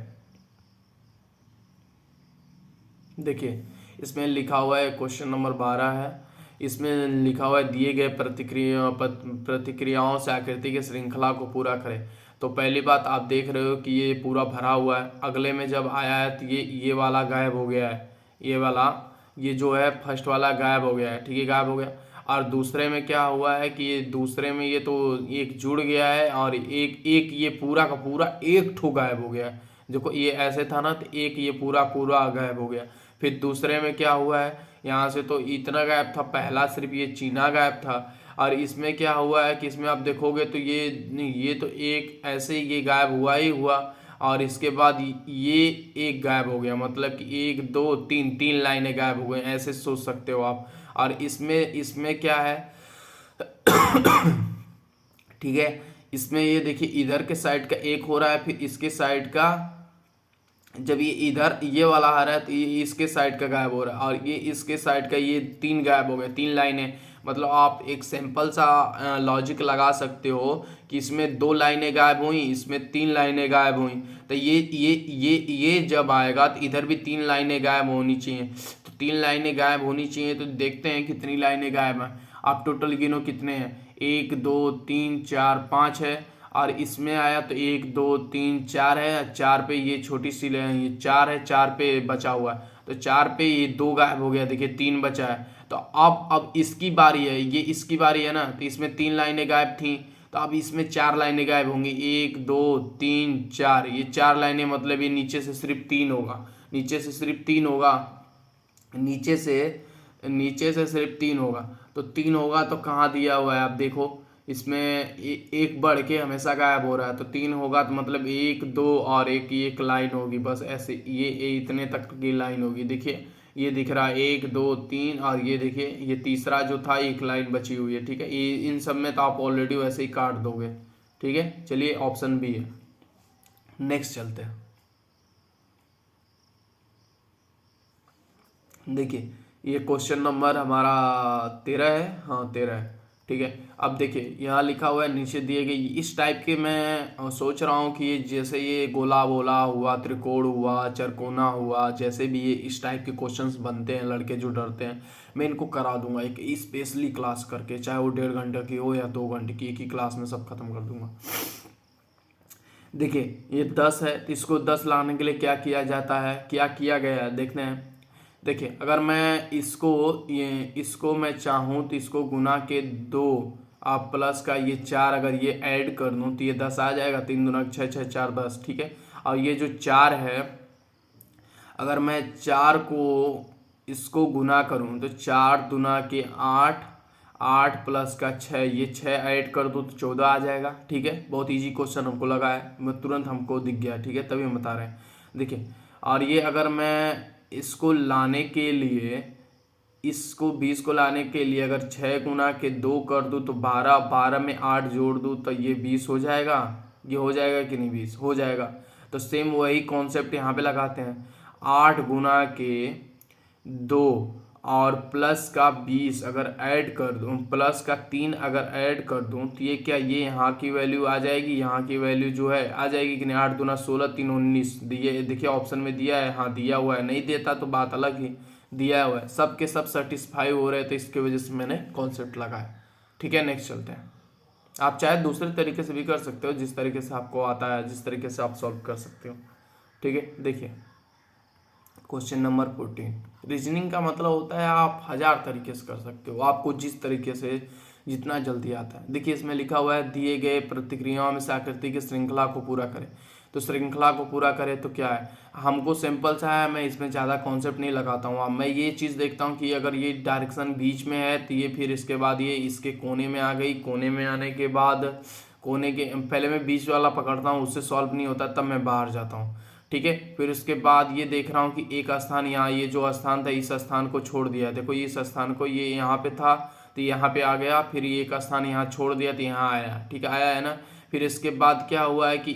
[SPEAKER 1] देखिए, इसमें लिखा हुआ है क्वेश्चन नंबर 12 है। इसमें लिखा हुआ है दिए गए प्रतिक्रियाओं से आकृति की श्रृंखला को पूरा करें। तो पहली बात आप देख रहे हो कि ये पूरा भरा हुआ है। अगले में जब आया है तो ये वाला गायब हो गया है, ये वाला, ये जो है फर्स्ट वाला गायब हो गया है। ठीक है, गायब हो गया। और दूसरे में क्या हुआ है कि ये दूसरे में ये तो एक जुड़ गया है और एक एक ये पूरा का पूरा एक ठो गायब हो गया है। देखो ये ऐसे था ना, तो एक ये पूरा पूरा गायब हो गया। फिर दूसरे में क्या हुआ है, यहाँ से तो इतना गायब था, पहला सिर्फ ये चीना गायब था। और इसमें क्या हुआ है कि इसमें आप देखोगे तो ये तो एक ऐसे ये गायब हुआ ही हुआ, और इसके बाद ये एक गायब हो गया, मतलब कि 1 2 3 3 लाइनें गायब हो गई, ऐसे सोच सकते हो आप। और इसमें इसमें क्या है ठीक है, इसमें ये देखिए इधर के साइड का एक हो रहा है, फिर इसके साइड का, जब ये इधर ये वाला आ रहा है तो ये इसके साइड का गायब हो रहा है, और ये इसके साइड का, ये 3 गायब हो गए, 3 लाइनें। मतलब आप एक सिंपल सा लॉजिक लगा सकते हो कि इसमें 2 लाइनें गायब हुई, इसमें 3 लाइनें गायब हुई, तो ये जब आएगा तो इधर भी 3 लाइनें गायब होनी चाहिए। तो 3 लाइनें गायब होनी चाहिए, तो देखते हैं कितनी लाइनें गायब हैं। आप टोटल गिनो कितने हैं, 1 2 3 4 5 है, और इसमें आया तो 1 2 3 4 है, 4 पे ये छोटी सी ये 4 है, 4 पे बचा हुआ है, तो 4 पे ये 2 गायब हो गया, देखिए 3 बचा है। तो अब इसकी बारी है, ये इसकी बारी है ना, तो इसमें 3 लाइनें गायब थी, तो अब इसमें 4 लाइनें गायब होंगी, 1 2 3 4, ये 4 लाइनें, मतलब ये नीचे से सिर्फ 3 होगा, नीचे से सिर्फ 3 होगा, नीचे से सिर्फ 3 होगा। तो 3 होगा तो कहाँ दिया हुआ है आप देखो, इसमें एक बढ़ के हमेशा गायब हो रहा है, तो 3 होगा तो मतलब 1 2 और एक लाइन होगी, बस ऐसे ये इतने तक की लाइन होगी। देखिए ये दिख रहा है 1 2 3, और ये देखिए ये तीसरा जो था एक लाइन बची हुई है। ठीक है, ये इन सब में तो आप ऑलरेडी वैसे ही काट दोगे। ठीक है, चलिए ऑप्शन बी है। नेक्स्ट चलते हैं। देखिए ये क्वेश्चन नंबर हमारा 13 है, हाँ 13 है। ठीक है, अब देखिए यहाँ लिखा हुआ है नीचे दिए गए इस टाइप के, मैं सोच रहा हूँ कि ये जैसे ये गोला बोला हुआ, त्रिकोण हुआ, चरकोना हुआ, जैसे भी ये इस टाइप के क्वेश्चंस बनते हैं, लड़के जो डरते हैं, मैं इनको करा दूंगा एक स्पेशली क्लास करके, चाहे वो 1.5 घंटे की हो या 2 घंटे की, एक ही क्लास में सब खत्म कर दूंगा। देखिए ये 10 है, तो इसको 10 लाने के लिए क्या किया जाता है, क्या किया गया है देखते हैं। देखिए अगर मैं इसको मैं चाहूँ तो इसको गुना के 2 आप प्लस का ये 4 अगर ये ऐड कर दूँ तो ये 10 आ जाएगा, 3 दूना 6, 6 4 10, ठीक है। और ये जो 4 है, अगर मैं 4 को इसको गुना करूँ तो 4 दूना के 8, 8 प्लस का 6, ये 6 ऐड कर दूँ तो 14 आ जाएगा, ठीक है। बहुत इजी क्वेश्चन हमको लगा है, मैं तुरंत हमको दिख गया, ठीक है, तभी हम बता रहे हैं। देखिए, और ये अगर मैं इसको लाने के लिए, इसको 20 को लाने के लिए अगर 6 गुना के 2 कर दूँ तो 12, 12 में 8 जोड़ दूँ तो ये 20 हो जाएगा। ये हो जाएगा कि नहीं, 20 हो जाएगा। तो सेम वही कॉन्सेप्ट यहाँ पे लगाते हैं, 8 गुना के 2 और प्लस का 20 अगर ऐड कर दूं, प्लस का 3 अगर ऐड कर दूं तो ये क्या, ये यहाँ की वैल्यू आ जाएगी, यहाँ की वैल्यू जो है आ जाएगी कि नहीं। 8 दूना 16, 3 19 दिए, देखिए ऑप्शन में दिया है, हाँ दिया हुआ है, नहीं देता तो बात अलग ही, दिया हुआ है, सब के सब सेटिस्फाई हो रहे थे, इसकी वजह से मैंने कॉन्सेप्ट लगाया, ठीक है। नेक्स्ट चलते हैं। आप चाहे दूसरे तरीके से भी कर सकते हो, जिस तरीके से आपको आता है, जिस तरीके से आप सॉल्व कर सकते हो, ठीक है। देखिए क्वेश्चन नंबर 14, रीजनिंग का मतलब होता है आप 1000 तरीके से कर सकते हो, आपको जिस तरीके से जितना जल्दी आता है। देखिए इसमें लिखा हुआ है दिए गए प्रतिक्रियाओं में से आकृति की श्रृंखला को पूरा करें, तो श्रृंखला को पूरा करें तो क्या है, हमको सिंपल सा है, मैं इसमें ज़्यादा कॉन्सेप्ट नहीं लगाता हूँ। अब मैं ये चीज़ देखता हूँ कि अगर ये डायरेक्शन बीच में है तो ये फिर इसके बाद ये इसके कोने में आ गई, कोने में आने के बाद कोने के पहले मैं बीच वाला पकड़ता हूँ, उससे सॉल्व नहीं होता तब मैं बाहर जाता हूँ, ठीक है। फिर उसके बाद ये देख रहा हूँ कि एक स्थान यहाँ, ये जो स्थान था इस स्थान को छोड़ दिया, देखो इस स्थान को, ये यहाँ पे था तो यहाँ पे आ गया, फिर ये एक स्थान यहाँ छोड़ दिया तो यहाँ आया, ठीक है, आया है ना। फिर इसके बाद क्या हुआ है कि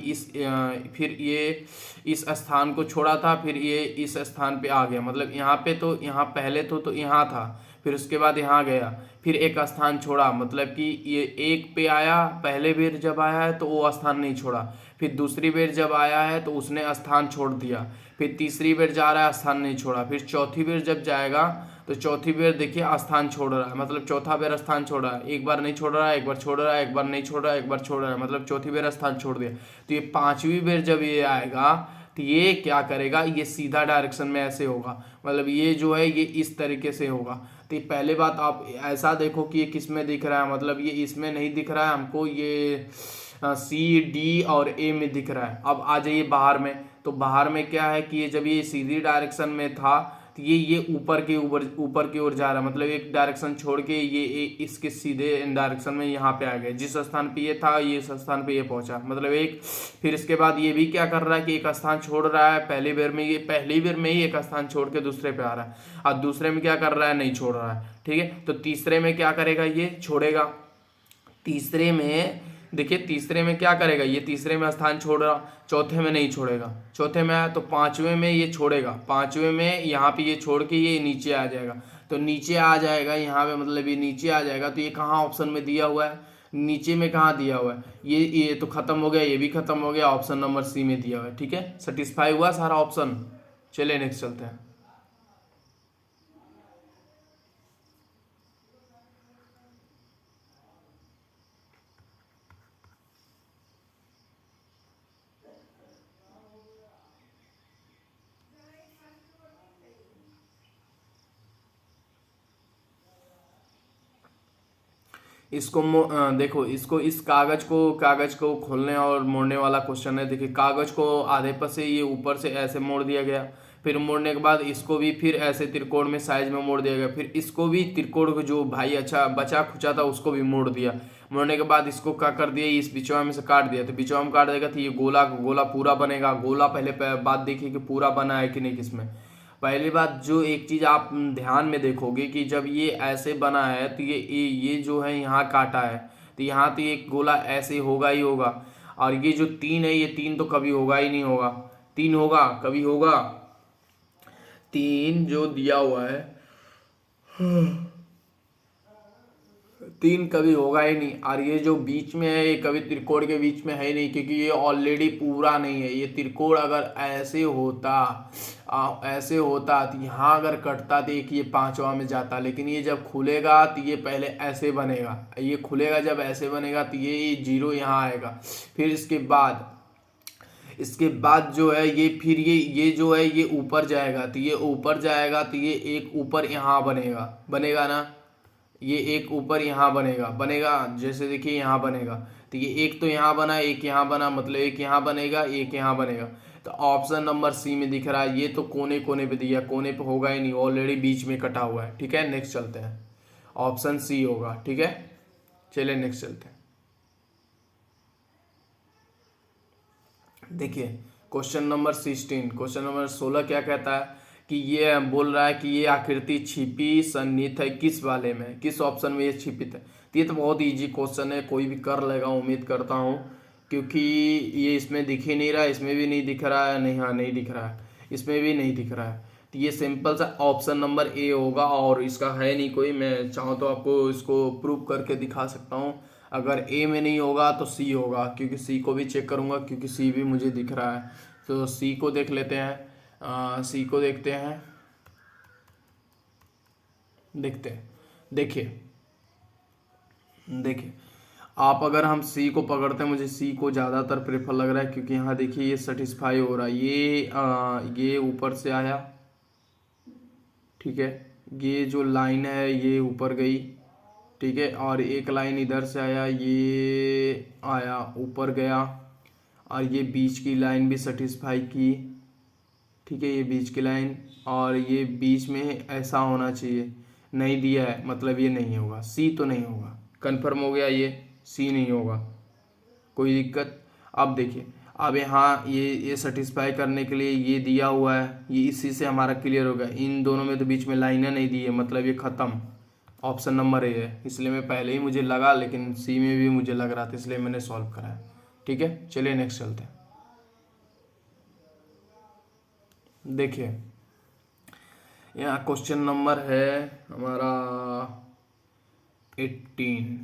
[SPEAKER 1] फिर ये इस स्थान को छोड़ा था, फिर ये इस स्थान पे आ गया, मतलब यहाँ पे तो यहाँ पहले तो यहाँ था, फिर उसके बाद यहाँ गया, फिर एक स्थान छोड़ा, मतलब कि ये एक पे आया, पहले बार जब आया है तो वो स्थान नहीं छोड़ा, फिर दूसरी बार जब आया है तो उसने स्थान छोड़ दिया, फिर तीसरी बार जा रहा है स्थान नहीं छोड़ा, फिर चौथी बार जब जाएगा तो चौथी बार देखिए स्थान छोड़ रहा है, मतलब चौथा बार स्थान छोड़ रहा है, एक बार नहीं छोड़ रहा है, एक बार छोड़ रहा है, एक बार नहीं छोड़ रहा है, एक बार छोड़ रहा है, मतलब चौथी बार स्थान छोड़ दिया। तो ये पांचवी बार जब ये आएगा तो ये क्या करेगा, ये सीधा डायरेक्शन में ऐसे होगा, मतलब ये जो है ये इस तरीके से होगा। तो पहले बात आप ऐसा देखो कि ये किस में दिख रहा है, मतलब ये इसमें नहीं दिख रहा है हमको, ये सी डी और ए में दिख रहा है। अब आ जाइए बाहर में, तो बाहर में क्या है कि ये जब ये सीधी डायरेक्शन में था तो ये ऊपर की ओर जा रहा है, मतलब एक डायरेक्शन छोड़ के ये इसके सीधे डायरेक्शन में यहाँ पे आ गया, जिस स्थान पे ये था ये इस स्थान पे ये पहुंचा, मतलब एक। फिर इसके बाद ये भी क्या कर रहा है कि एक स्थान छोड़ रहा है, पहली बार में ही एक स्थान छोड़ के दूसरे पे आ रहा है, और दूसरे में क्या कर रहा है, नहीं छोड़ रहा है, ठीक है। तो तीसरे में क्या करेगा, ये छोड़ेगा, तीसरे में देखिए तीसरे में क्या करेगा, ये तीसरे में स्थान छोड़ रहा, चौथे में नहीं छोड़ेगा, चौथे में आया तो पांचवें में ये छोड़ेगा, पांचवें में यहाँ पे ये छोड़ के ये नीचे आ जाएगा, तो नीचे आ जाएगा यहाँ पे, मतलब ये नीचे आ जाएगा। तो ये कहाँ ऑप्शन में दिया हुआ है, नीचे में कहाँ दिया हुआ है, ये तो खत्म हो गया, ये भी खत्म हो गया, ऑप्शन नंबर सी में दिया हुआ है, ठीक है। सेटिस्फाई हुआ सारा ऑप्शन। चलिए नेक्स्ट चलते हैं। इसको देखो, इसको इस कागज को खोलने और मोड़ने वाला क्वेश्चन है। देखिए कागज को आधे पर से ये ऊपर से ऐसे मोड़ दिया गया, फिर मोड़ने के बाद इसको भी फिर ऐसे त्रिकोण में साइज में मोड़ दिया गया, फिर इसको भी त्रिकोण को जो भाई अच्छा बचा खुचा था उसको भी मोड़ दिया, मोड़ने के बाद इसको क्या कर दिया, इस बिचवा में से काट दिया, तो बिचवा में काट देगा तो ये गोला पूरा बनेगा। गोला पहले बात देखिए कि पूरा बना है कि नहीं किसमें। पहली बात जो एक चीज़ आप ध्यान में देखोगे कि जब ये ऐसे बना है तो ये जो है यहाँ काटा है, तो यहाँ तो एक गोला ऐसे होगा ही होगा, और ये जो 3 है ये 3 तो कभी होगा ही नहीं होगा, 3 होगा कभी होगा, 3 जो दिया हुआ है 3 कभी होगा ही नहीं। और ये जो बीच में है ये कभी त्रिकोण के बीच में है ही नहीं, क्योंकि ये ऑलरेडी पूरा नहीं है। ये त्रिकोण अगर ऐसे होता तो यहाँ अगर कटता तो एक ये पांचवा में जाता, लेकिन ये जब खुलेगा तो ये पहले ऐसे बनेगा, ये खुलेगा जब ऐसे बनेगा तो ये 0 यहाँ आएगा, फिर इसके बाद जो है ये फिर ये जो है ये ऊपर जाएगा, तो ये ऊपर जाएगा तो ये एक ऊपर यहाँ बनेगा ना, ये एक ऊपर यहाँ बनेगा जैसे देखिए यहाँ बनेगा, तो ये एक तो यहाँ बना, एक यहाँ बना, मतलब एक यहाँ बनेगा, एक यहाँ बनेगा। तो ऑप्शन नंबर सी में दिख रहा है, ये तो कोने कोने पे दिया, कोने पे होगा ही नहीं, ऑलरेडी बीच में कटा हुआ है। ठीक है, नेक्स्ट चलते हैं, ऑप्शन सी होगा। ठीक है, चलिए नेक्स्ट चलते हैं। देखिए क्वेश्चन नंबर 16, क्वेश्चन नंबर 16 क्या कहता है कि ये बोल रहा है कि ये आकृति छिपी सन्निहित है किस वाले में, किस ऑप्शन में ये छिपित है। तो ये तो बहुत इजी क्वेश्चन है, कोई भी कर लेगा उम्मीद करता हूँ, क्योंकि ये इसमें दिख ही नहीं रहा है, इसमें भी नहीं दिख रहा है, नहीं हाँ नहीं दिख रहा है, इसमें भी नहीं दिख रहा है। तो ये सिंपल सा ऑप्शन नंबर ए होगा, और इसका है नहीं कोई। मैं चाहूँ तो आपको इसको प्रूव करके दिखा सकता हूँ। अगर ए में नहीं होगा तो सी होगा, क्योंकि सी को भी चेक करूंगा, क्योंकि सी भी मुझे दिख रहा है। तो सी को देख लेते हैं, सी को देखते हैं, देखते हैं। देखिए देखिए आप, अगर हम सी को पकड़ते हैं, मुझे सी को ज़्यादातर प्रेफर लग रहा है, क्योंकि यहाँ देखिए ये सेटिस्फाई हो रहा है, ये ऊपर से आया। ठीक है, ये जो लाइन है ये ऊपर गई। ठीक है, और एक लाइन इधर से आया, ये आया ऊपर गया, और ये बीच की लाइन भी सेटिस्फाई की। ठीक है, ये बीच की लाइन, और ये बीच में ऐसा होना चाहिए, नहीं दिया है, मतलब ये नहीं होगा, सी तो नहीं होगा। कंफर्म हो गया, ये सी नहीं होगा, कोई दिक्कत। अब देखिए, अब यहाँ ये सेटिस्फाई करने के लिए ये दिया हुआ है, ये इसी से हमारा क्लियर हो गया। इन दोनों में तो बीच में लाइनें नहीं दी है, मतलब ये ख़त्म। ऑप्शन नंबर ए है, इसलिए मैं पहले ही मुझे लगा, लेकिन सी में भी मुझे लग रहा था, इसलिए मैंने सॉल्व कराया। ठीक है, चलिए नेक्स्ट चलते हैं। देखिए यहाँ क्वेश्चन नंबर है हमारा 18।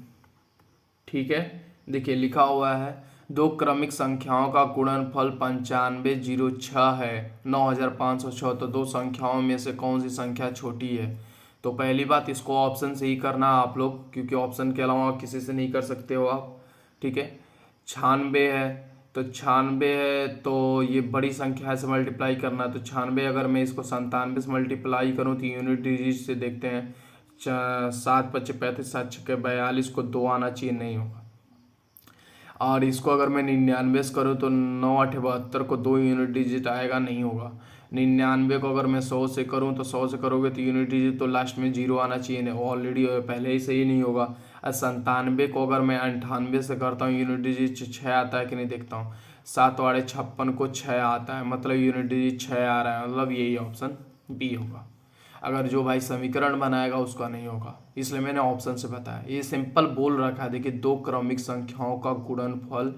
[SPEAKER 1] ठीक है, देखिए लिखा हुआ है, दो क्रमिक संख्याओं का गुणनफल 9506 है, 9506। तो दो संख्याओं में से कौन सी संख्या छोटी है। तो पहली बात, इसको ऑप्शन से ही करना आप लोग, क्योंकि ऑप्शन के अलावा किसी से नहीं कर सकते हो आप। ठीक है, 96 है, तो 96 है, तो ये बड़ी संख्या से मल्टीप्लाई करना है। तो 96 अगर मैं इसको 97 से मल्टीप्लाई करूँ तो यूनिट डिजिट से देखते हैं, 7 पच्चे 35, 7 छक्के 42 को 2 आना चाहिए, नहीं होगा। और इसको अगर मैं 99 से करूँ तो 9 8 72 को 2 यूनिट डिजिट आएगा, नहीं होगा। 99 को अगर मैं 100 से करूँ तो 100 से करोगे तो यूनिट डिजिट तो लास्ट में 0 आना चाहिए, नहीं, ऑलरेडी पहले ही सही नहीं होगा। और 97 को अगर मैं 98 से करता हूँ, यूनिट डिजिट 6 आता है कि नहीं देखता हूँ। 7 वाड़े 56 को 6 आता है, मतलब यूनिट डिजिट 6 आ रहा है, मतलब यही ऑप्शन बी होगा। अगर जो भाई समीकरण बनाएगा उसका नहीं होगा, इसलिए मैंने ऑप्शन से बताया। ये सिंपल बोल रखा है, देखिए दो क्रमिक संख्याओं का गुणनफल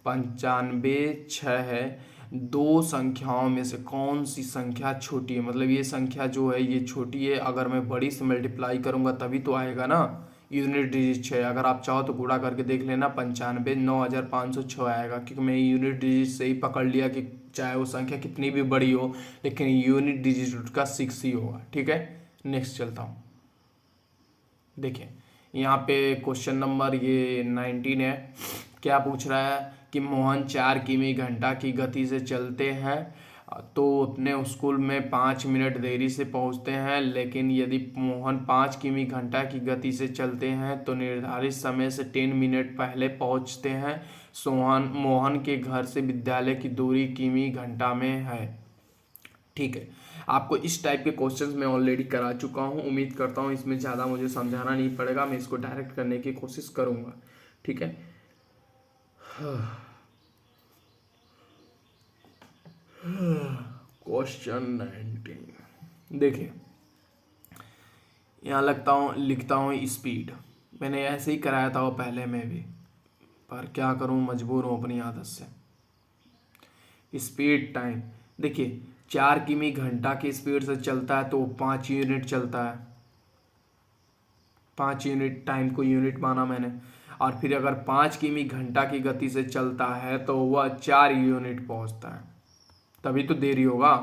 [SPEAKER 1] 9506 है, दो संख्याओं में से कौन सी संख्या छोटी है, मतलब ये संख्या जो है ये छोटी है। अगर मैं बड़ी से मल्टीप्लाई करूंगा तभी तो आएगा ना, यूनिट डिजिट 6। अगर आप चाहो तो गुणा करके देख लेना, 95 9506 आएगा, क्योंकि मैं यूनिट डिजिट से ही पकड़ लिया कि चाहे वो संख्या कितनी भी बड़ी हो, लेकिन यूनिट डिजिट का 6 ही होगा। ठीक है, नेक्स्ट चलता हूँ। देखिए यहाँ पे क्वेश्चन नंबर ये 19 है। क्या पूछ रहा है कि मोहन 4 किमी घंटा की गति से चलते हैं तो अपने स्कूल में 5 मिनट देरी से पहुंचते हैं, लेकिन यदि मोहन 5 किमी घंटा की गति से चलते हैं तो निर्धारित समय से 10 मिनट पहले पहुंचते हैं। मोहन के घर से विद्यालय की दूरी किमी घंटा में है। ठीक है, आपको इस टाइप के क्वेश्चंस मैं ऑलरेडी करा चुका हूं, उम्मीद करता हूं इसमें ज़्यादा मुझे समझाना नहीं पड़ेगा, मैं इसको डायरेक्ट करने की कोशिश करूंगा। ठीक है, क्वेश्चन 19 देखिए, यहाँ लिखता हूँ स्पीड। मैंने ऐसे ही कराया था वो पहले में भी, पर क्या करूँ, मजबूर हूँ अपनी आदत से। स्पीड टाइम देखिए, 4 किमी घंटा की स्पीड से चलता है तो 5 यूनिट चलता है, 5 यूनिट, टाइम को यूनिट माना मैंने। और फिर अगर 5 किमी घंटा की गति से चलता है तो वह 4 यूनिट पहुंचता है, तभी तो देरी होगा।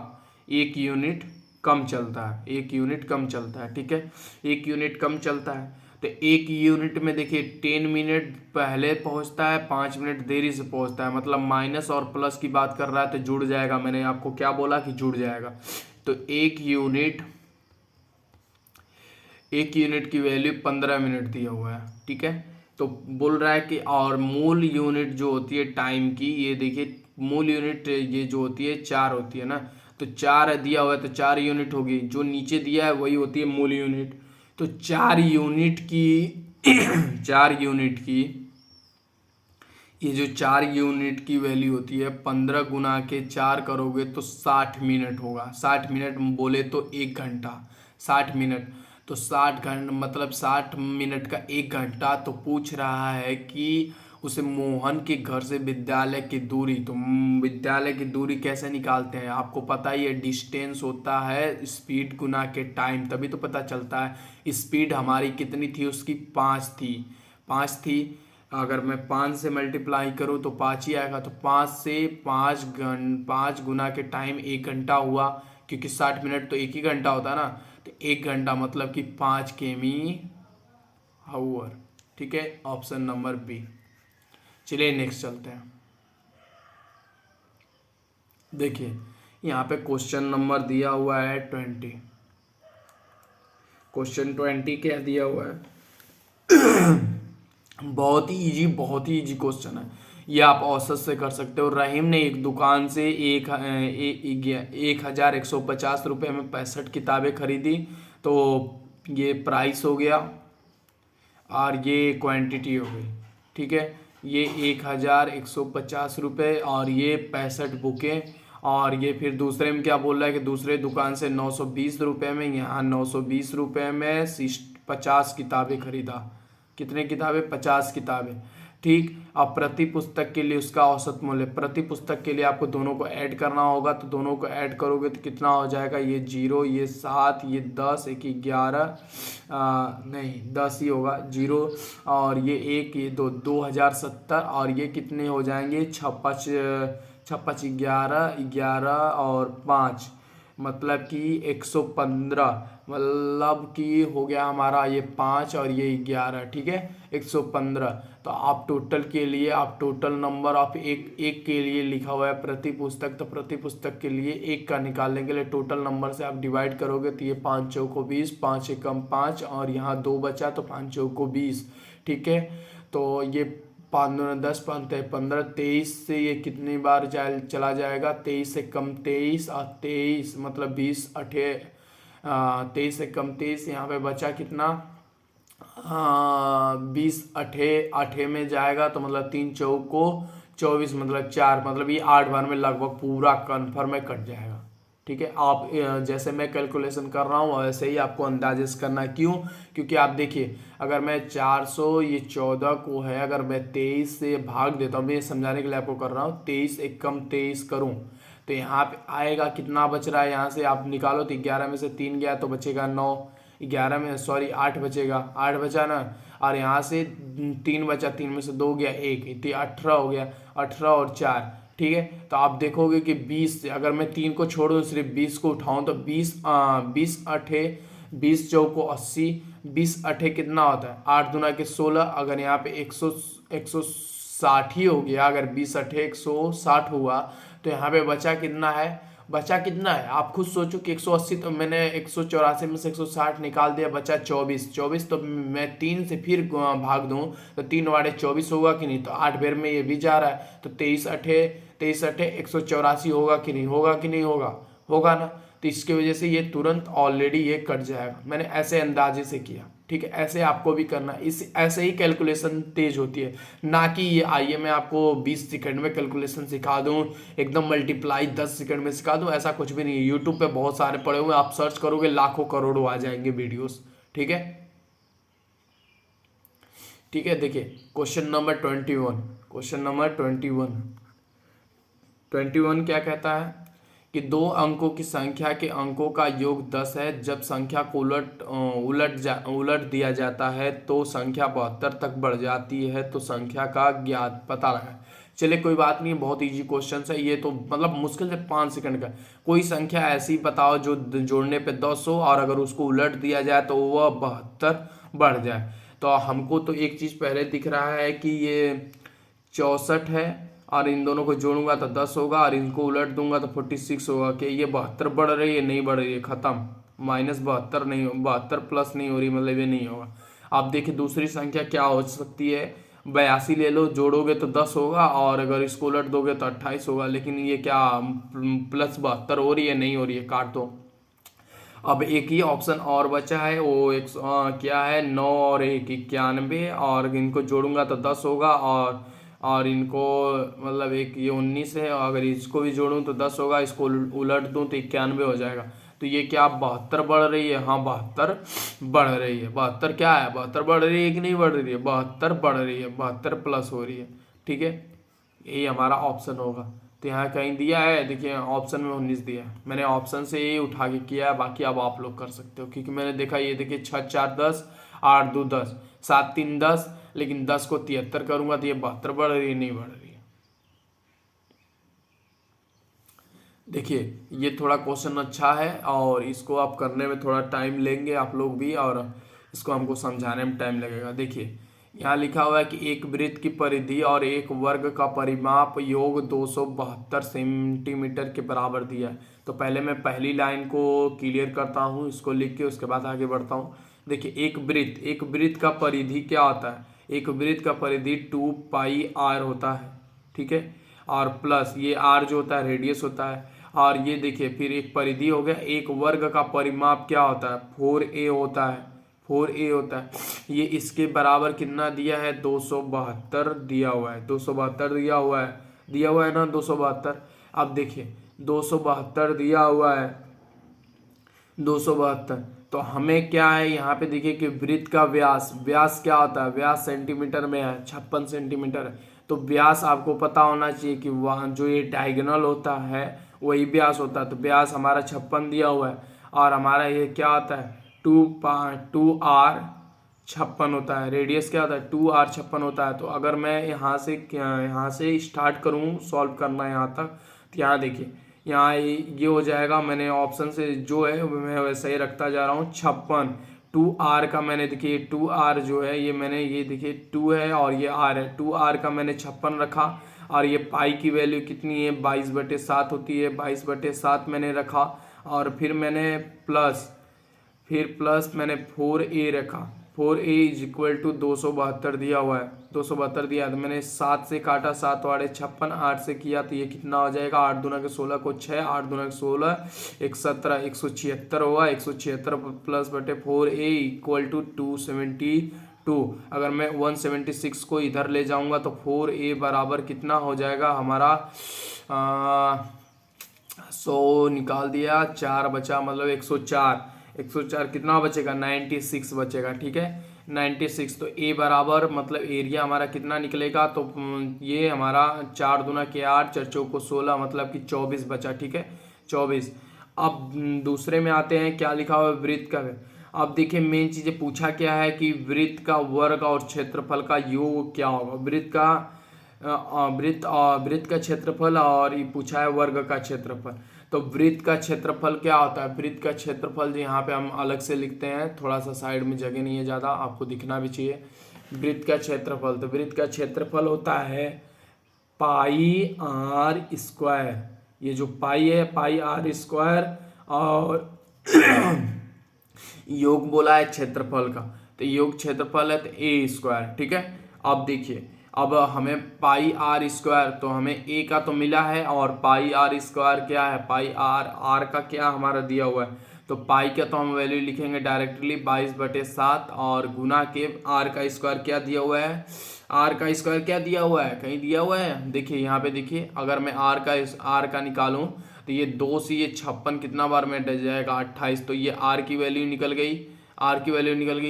[SPEAKER 1] 1 यूनिट कम चलता है, 1 यूनिट कम चलता है। ठीक है, 1 यूनिट कम चलता है, तो 1 यूनिट में देखिए 10 मिनट पहले पहुंचता है, 5 मिनट देरी से पहुंचता है, मतलब माइनस और प्लस की बात कर रहा है तो जुड़ जाएगा। मैंने आपको क्या बोला कि जुड़ जाएगा। तो 1 यूनिट एक यूनिट की वैल्यू 15 मिनट दिया हुआ है, ठीक है। तो बोल रहा है कि और मूल यूनिट जो होती है टाइम की, ये देखिए मूल यूनिट ये जो होती है 4 होती है ना, तो 4 दिया हुआ है तो 4 यूनिट होगी, जो नीचे दिया है वही होती है मूल यूनिट। तो 4 यूनिट की 4 यूनिट की ये जो 4 यूनिट की वैल्यू होती है, 15 गुना के 4 करोगे तो 60 मिनट होगा। 60 मिनट बोले तो 1 घंटा, 60 मिनट तो 60 घंटा मतलब 60 मिनट का 1 घंटा। तो पूछ रहा है कि उसे मोहन के घर से विद्यालय की दूरी, तो विद्यालय की दूरी कैसे निकालते हैं, आपको पता ही है, डिस्टेंस होता है स्पीड गुना के टाइम, तभी तो पता चलता है। स्पीड हमारी कितनी थी, उसकी 5 थी, 5 थी। अगर मैं 5 से मल्टीप्लाई करूँ तो 5 ही आएगा। तो 5 से 5 गुना के टाइम 1 घंटा हुआ, क्योंकि 60 मिनट तो 1 ही घंटा होता है ना। तो 1 घंटा मतलब कि 5 किमी हावर, ठीक है, ऑप्शन नंबर बी। चलिए नेक्स्ट चलते हैं। देखिए यहाँ पे क्वेश्चन नंबर दिया हुआ है 20। क्वेश्चन 20 क्या दिया हुआ है? बहुत ही इजी क्वेश्चन है। ये आप औसत से कर सकते हो। रहीम ने एक दुकान से 1,150 रुपये में 65 किताबें खरीदी। तो ये प्राइस हो गया और ये क्वांटिटी हो गई, ठीक है। ये 1,150 रुपये और ये 65 बुकें। और ये फिर दूसरे में क्या बोल रहा है कि दूसरे दुकान से 920 रुपये में, यहाँ 920 रुपये में 50 किताबें खरीदा। कितने किताबें? 50 किताबें, ठीक। अब प्रति पुस्तक के लिए उसका औसत मूल्य, प्रति पुस्तक के लिए आपको दोनों को ऐड करना होगा। तो दोनों को ऐड करोगे तो कितना हो जाएगा? ये 0, ये 7, ये 10, एक 11, नहीं 10 ही होगा, 0 और ये 1, ये 2, 2070। और ये कितने हो जाएंगे? 56, 56, 11, 11 और 5 मतलब कि 115, मतलब कि हो गया हमारा ये 5 और ये 11, ठीक है, 115। तो आप टोटल के लिए, आप टोटल नंबर ऑफ एक एक के लिए लिखा हुआ है प्रति पुस्तक, तो प्रति पुस्तक के लिए 1 का निकालने के लिए टोटल नंबर से आप डिवाइड करोगे तो ये 5 चौको 20, 5 एकम 5 और यहाँ 2 बचा तो 5 चौको 20, ठीक है। तो ये 5 दूना 10, 5 15, 23 से ये कितनी बार चला जाएगा? 23 से कम 23 और 23 मतलब 20 अठे 23 से कम 23, यहाँ पे बचा कितना? 20 अठे में जाएगा तो मतलब 3 चौको 24 मतलब 4, मतलब ये 8 बार में लगभग पूरा कन्फर्म में कट जाएगा, ठीक है। आप जैसे मैं कैलकुलेशन कर रहा हूँ वैसे ही आपको अंदाजे से करना है। क्यों? क्योंकि आप देखिए, अगर मैं 400 ये 14 को है, अगर मैं 23 से भाग देता हूँ, मैं समझाने के लिए आपको कर रहा हूँ, 23 एकम 23 करूँ तो यहाँ पे आएगा कितना बच रहा है? यहाँ से आप निकालो तो 11 में से 3 गया तो बचेगा 9, 11 में सॉरी 8 बचेगा, 8 बचा ना, और यहाँ से 3 बचा, 3 में से 2 गया 1, तो 18 हो गया, 18 और 4, ठीक है। तो आप देखोगे कि 20 से अगर मैं 3 को छोड़ूं सिर्फ 20 को उठाऊं तो 20 अठे 20 चौको 80, 20 अठे कितना होता है? 8 दूना के 16। अगर यहाँ पे 160 ही हो गया, अगर 20 अठे 160 हुआ तो यहाँ पे बचा कितना है? बचा कितना है आप खुद सोचो कि 180, तो मैंने 184 में से 160 निकाल दिया, बचा 24, 24। तो मैं 3 से फिर भाग दूं तो 3 वाड़े 24 होगा कि नहीं? तो 8 बेर में ये भी जा रहा है, तो 23 अठे 184 होगा कि नहीं? होगा कि नहीं होगा? होगा ना। तो इसकी वजह से ये तुरंत ऑलरेडी ये कट जाएगा। मैंने ऐसे अंदाजे से किया, ठीक है। ऐसे आपको भी करना है, इस ऐसे ही कैलकुलेशन तेज होती है, ना कि ये आइए मैं आपको 20 सेकंड में कैलकुलेशन सिखा दूं, एकदम मल्टीप्लाई 10 सेकंड में सिखा दूं, ऐसा कुछ भी नहीं है। यूट्यूब पे बहुत सारे पड़े हुए, आप सर्च करोगे लाखों करोड़ों आ जाएंगे वीडियोस, ठीक है। ठीक है, देखिए क्वेश्चन नंबर 21, क्वेश्चन नंबर 21 क्या कहता है कि 2 अंकों की संख्या के अंकों का योग 10 है। जब संख्या को उलट दिया जाता है तो संख्या 72 तक बढ़ जाती है, तो संख्या का ज्ञात पता लगाएं। चलिए कोई बात नहीं, बहुत इजी क्वेश्चन है ये, तो मतलब मुश्किल से 5 सेकंड का। कोई संख्या ऐसी बताओ जो जोड़ने पे 10 हो और अगर उसको उलट दिया जाए तो वह 72 बढ़ जाए। तो हमको तो एक चीज पहले दिख रहा है कि ये 64 है और इन दोनों को जोड़ूंगा तो 10 होगा और इनको उलट दूंगा तो 46 होगा। कि ये 72 बढ़ रही है? नहीं बढ़ रही है, खत्म। -72 नहीं, 72 प्लस नहीं हो रही, मतलब ये नहीं होगा। आप देखिए दूसरी संख्या क्या हो सकती है, 82 ले लो, जोड़ोगे तो 10 होगा, और अगर इसको उलट दोगे तो 28 होगा। लेकिन ये क्या +72 हो रही है? नहीं हो रही है, काट दो। अब एक ही ऑप्शन और बचा है, वो क्या है, 9 और 1 91, और इनको जोड़ूंगा तो 10 होगा, और इनको मतलब एक ये 19 है, और अगर इसको भी जोड़ूं तो 10 होगा, इसको उलट दूं तो 91 हो जाएगा। तो ये क्या 72 बढ़ रही है? हाँ 72 बढ़ रही है। 72 क्या है, 72 बढ़ रही है कि नहीं बढ़ रही है? 72 बढ़ रही है, 72 प्लस हो रही है। ठीक है, यही हमारा ऑप्शन होगा। तो यहाँ कहीं दिया है, देखिए ऑप्शन में 19 दिया है, मैंने ऑप्शन से ये उठा के किया है। बाकी अब आप लोग कर सकते हो, क्योंकि मैंने देखा ये देखिए 6 4 10, 8 2 10, 7 3 10, लेकिन 10 को 73 करूंगा तो ये 72 बढ़ रही है, नहीं बढ़ रही है। देखिए ये थोड़ा क्वेश्चन अच्छा है, और इसको आप करने में थोड़ा टाइम लेंगे आप लोग भी, और इसको हमको समझाने में टाइम लगेगा। देखिए यहाँ लिखा हुआ है कि एक वृत्त की परिधि और एक वर्ग का परिमाप योग 272 सेंटीमीटर के बराबर दिया है। तो पहले मैं पहली लाइन को क्लियर करता हूँ, इसको लिख के उसके बाद आगे बढ़ता हूँ। देखिए एक वृत्त का परिधि क्या होता है? एक वृत्त का परिधि 2πr होता है, ठीक है, और प्लस ये आर जो होता है रेडियस होता है। और ये देखिए फिर एक परिधि हो गया। एक वर्ग का परिमाप क्या होता है? 4a होता है, 4a होता है। ये इसके बराबर कितना दिया है? 272 दिया हुआ है, 272 दिया हुआ है ना 272। अब देखिए 272 दिया हुआ है, 272। तो हमें क्या है यहाँ पे देखिए कि वृत्त का व्यास क्या होता है? व्यास सेंटीमीटर में है, 56 सेंटीमीटर है। तो व्यास आपको पता होना चाहिए कि वहाँ जो ये डायगोनल होता है वही व्यास होता है। तो व्यास हमारा 56 दिया हुआ है, और हमारा ये क्या होता है? 2r 56 होता है। रेडियस क्या होता है? 2r 56 होता है। तो अगर मैं यहाँ से स्टार्ट करूँ सॉल्व करना यहाँ तक, तो यहाँ देखिए यहाँ ये हो जाएगा। मैंने ऑप्शन से जो है मैं वैसे ही रखता जा रहा हूँ 56। 2r का मैंने देखिए 2r जो है ये मैंने ये देखिए 2 है और ये r है, 2r का मैंने 56 रखा। और ये पाई की वैल्यू कितनी है? 22/7 होती है, 22/7 मैंने रखा। और फिर प्लस मैंने 4a रखा। 4a इज इक्वल टू 272 दिया हुआ है, 272 दिया। तो मैंने 7 से काटा, 7 वाड़े 56, 8 से किया तो ये कितना हो जाएगा? 8 दूना के 16 को 6, 8 दूना के 16 1 17, 176 होगा। 176 प्लस बटे 4a इक्वल टू 272। अगर मैं 176 को इधर ले जाऊंगा तो 4a बराबर कितना हो जाएगा हमारा? 100 निकाल दिया, 4 बचा, मतलब 104। 104 कितना बचेगा? 96 बचेगा, ठीक है, 96। तो ए बराबर मतलब एरिया हमारा कितना निकलेगा? तो ये हमारा 4 दूना के 8, 4 चौको 16, मतलब कि 24 बचा, ठीक है, 24। अब दूसरे में आते हैं, क्या लिखा हुआ है? वृत्त का। अब देखिए मेन चीजें पूछा क्या है कि वृत्त का वर्ग और क्षेत्रफल का योग क्या होगा? वृत्त का क्षेत्रफल, और ये पूछा है वर्ग का क्षेत्रफल। तो वृत्त का क्षेत्रफल क्या होता है? वृत्त का क्षेत्रफल यहाँ पे हम अलग से लिखते हैं, थोड़ा सा साइड में जगह नहीं है ज़्यादा, आपको दिखना भी चाहिए। वृत्त का क्षेत्रफल, तो वृत्त का क्षेत्रफल होता है πr²। ये जो पाई है πr², और योग बोला है क्षेत्रफल का, तो योग क्षेत्रफल है तो a², ठीक है। अब देखिए अब हमें πr², तो हमें a का तो मिला है, और πr² क्या है? r का क्या हमारा दिया हुआ है? तो पाई का तो हम वैल्यू लिखेंगे डायरेक्टली 22/7, और गुना के r का स्क्वायर क्या दिया हुआ है? r का स्क्वायर क्या दिया हुआ है? कहीं दिया हुआ है? देखिए यहाँ पे देखिए, अगर मैं r का निकालूं तो ये 2 से ये 56 कितना बार में डल जाएगा? 28। तो ये r की वैल्यू निकल गई,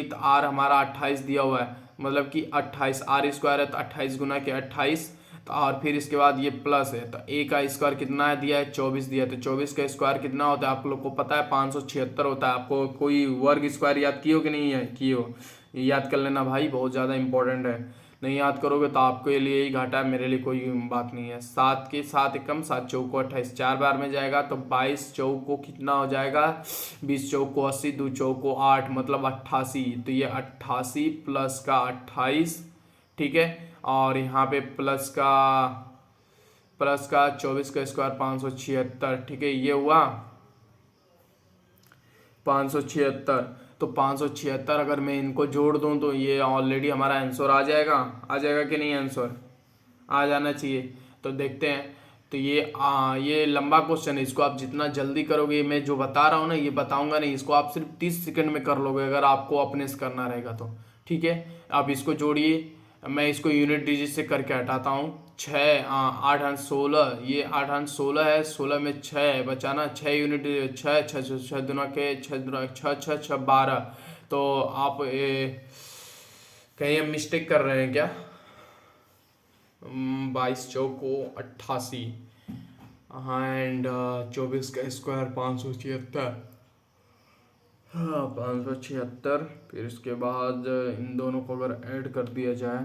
[SPEAKER 1] तो r हमारा 28 दिया हुआ है, मतलब कि 28। r² है तो 28 गुना के 28। तो और फिर इसके बाद ये प्लस है, तो a का स्क्वायर कितना है दिया है? 24 दिया है। तो 24 का स्क्वायर कितना होता है? आप लोग को पता है 576 होता है। आपको कोई वर्ग स्क्वायर याद किए हो कि नहीं है किए हो? ये याद कर लेना भाई, बहुत ज़्यादा इंपॉर्टेंट है। नहीं याद करोगे तो आपके लिए ही घाटा है, मेरे लिए कोई बात नहीं है। 7 के 7 एकम 7 चौको 28, 4 बार में जाएगा तो 22 चौको कितना हो जाएगा? 20 चौको 80, 2 चौको 8, मतलब 88। तो ये 88 प्लस का 28, ठीक है, और यहाँ पे प्लस का 24 का स्क्वायर 576, ठीक है, ये हुआ। 576। तो 576 अगर मैं इनको जोड़ दूं तो ये ऑलरेडी हमारा आंसर आ जाएगा कि नहीं? आंसर आ जाना चाहिए। तो देखते हैं। तो ये लंबा क्वेश्चन है, इसको आप जितना जल्दी करोगे, मैं जो बता रहा हूँ ना ये बताऊंगा नहीं, इसको आप सिर्फ 30 सेकंड में कर लोगे अगर आपको अपने से करना रहेगा तो। ठीक है, आप इसको जोड़िए। मैं इसको यूनिट डिजिट से करके हटाता हूँ। 6 8 8 16, ये 8 8 16 है, 16 में 6 बचाना, 6 यूनिट, 6 6 6 दुना के 6 दुना 6 6 6 12। तो आप कहीं हम मिस्टेक कर रहे हैं क्या? 22 चौको 88, एंड 24 का स्क्वायर 576। हाँ 576। फिर इसके बाद इन दोनों को अगर ऐड कर दिया जाए,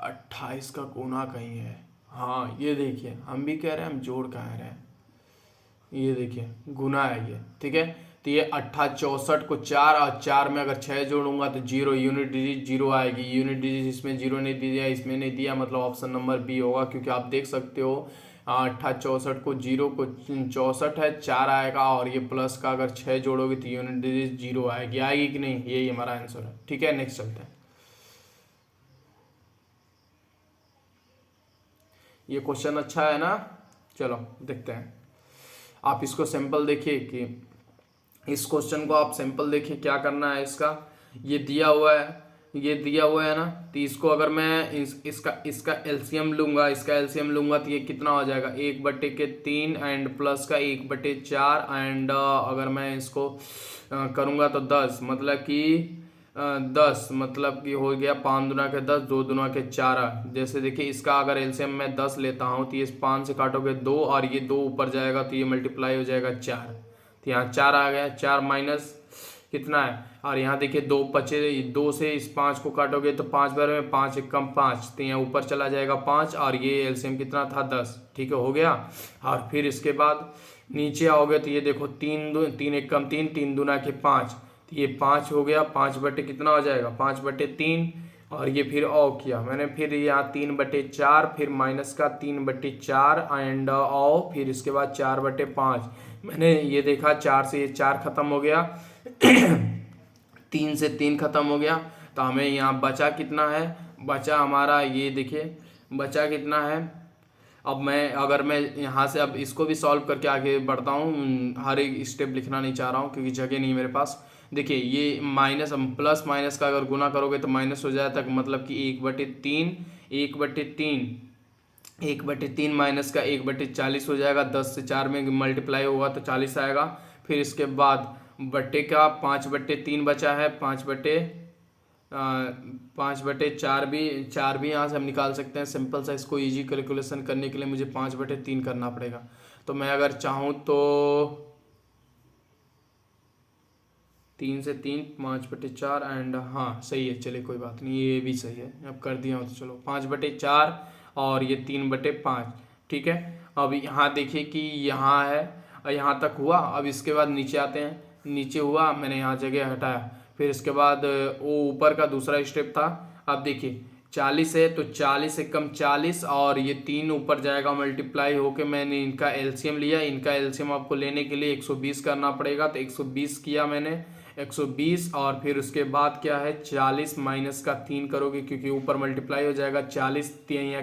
[SPEAKER 1] 28 का कोना कहीं है। हाँ ये देखिए, हम भी कह रहे हैं, हम जोड़ कह रहे हैं, ये देखिए गुना है ये। ठीक है, तो ये 64 को 4 और 4 में अगर 6 जोड़ूंगा तो 0, यूनिट डिजिट 0 आएगी। यूनिट डिजिट इसमें 0 नहीं दिया, इसमें नहीं दिया, मतलब ऑप्शन नंबर बी होगा। क्योंकि आप देख सकते हो 64 को 0 को 64 है, 4 आएगा, और ये प्लस का अगर 6 जोड़ोगे तो यूनिट डिजिट 0 आएगी कि नहीं? यही हमारा आंसर है। ठीक है, नेक्स्ट चलते हैं। ये क्वेश्चन अच्छा है ना? चलो देखते हैं। आप इसको सिंपल देखिए कि इस क्वेश्चन को आप सिंपल देखिए क्या करना है इसका। ये दिया हुआ है ना, तो इसको अगर मैं इसका एलसीएम लूंगा, तो ये कितना हो जाएगा? 1/3 एंड प्लस का 1/4 एंड अगर मैं इसको करूंगा तो 10, मतलब कि 10, मतलब कि हो गया 5 दुना के 10, 2 दुना के 4। जैसे देखिए इसका अगर एलसीएम मैं 10 लेता हूँ तो ये 5 से काटोगे 2, और ये 2 ऊपर जाएगा तो ये मल्टीप्लाई हो जाएगा 4। तो यहाँ 4 आ गया, 4 माइनस कितना है, और यहाँ देखिए 2 बचे, 2 से इस 5 को काटोगे तो 5 बार में 5 एक कम 5, तो यहाँ ऊपर चला जाएगा 5, और ये एलसीएम कितना था? 10। ठीक है, हो गया। और फिर इसके बाद नीचे आओगे तो ये देखो 3 एक कम 3, 3 दूना के 5, तो ये 5 हो गया। 5 बटे कितना हो जाएगा? 5/3, और ये फिर औ किया मैंने, फिर यहाँ 3/4, फिर माइनस का 3/4 एंड औ, फिर इसके बाद 4/5। मैंने ये देखा 4 से ये 4 खत्म हो गया 3 से 3 खत्म हो गया, तो हमें यहाँ बचा कितना है? बचा हमारा, ये देखिए बचा कितना है। अब मैं यहाँ से अब इसको भी सॉल्व करके आगे बढ़ता हूँ, हर एक स्टेप लिखना नहीं चाह रहा हूँ क्योंकि जगह नहीं मेरे पास। देखिए ये माइनस, प्लस माइनस का अगर गुना करोगे तो माइनस हो जाए तक, मतलब कि 1/3, 1/3 माइनस का 1/40 हो जाएगा। 10 से 4 में मल्टीप्लाई होगा तो 40 आएगा। फिर इसके बाद बट्टे का 5/3 बचा है, 5/4 भी, 4 भी यहाँ से हम निकाल सकते हैं। सिंपल सा इसको इजी कैलकुलेशन करने के लिए मुझे 5/3 करना पड़ेगा। तो मैं अगर चाहूँ तो 3 से 3 5/4 एंड हाँ सही है, चलिए कोई बात नहीं, ये भी सही है। अब कर दिया हूँ तो चलो 5/4 और ये 3/5। ठीक है, अब यहाँ देखिए कि यहाँ है, यहाँ तक हुआ। अब इसके बाद नीचे आते हैं, नीचे हुआ, मैंने यहाँ जगह हटाया। फिर इसके बाद वो ऊपर का दूसरा स्टेप था। अब देखिए 40 है तो 40 से कम 40, और ये 3 ऊपर जाएगा मल्टीप्लाई होके। मैंने इनका एलसीएम लिया, इनका एलसीएम आपको लेने के लिए 120 करना पड़ेगा, तो 120 किया मैंने, 120। और फिर उसके बाद क्या है, 40 माइनस का 3 करोगे क्योंकि ऊपर मल्टीप्लाई हो जाएगा। 40 तिहैया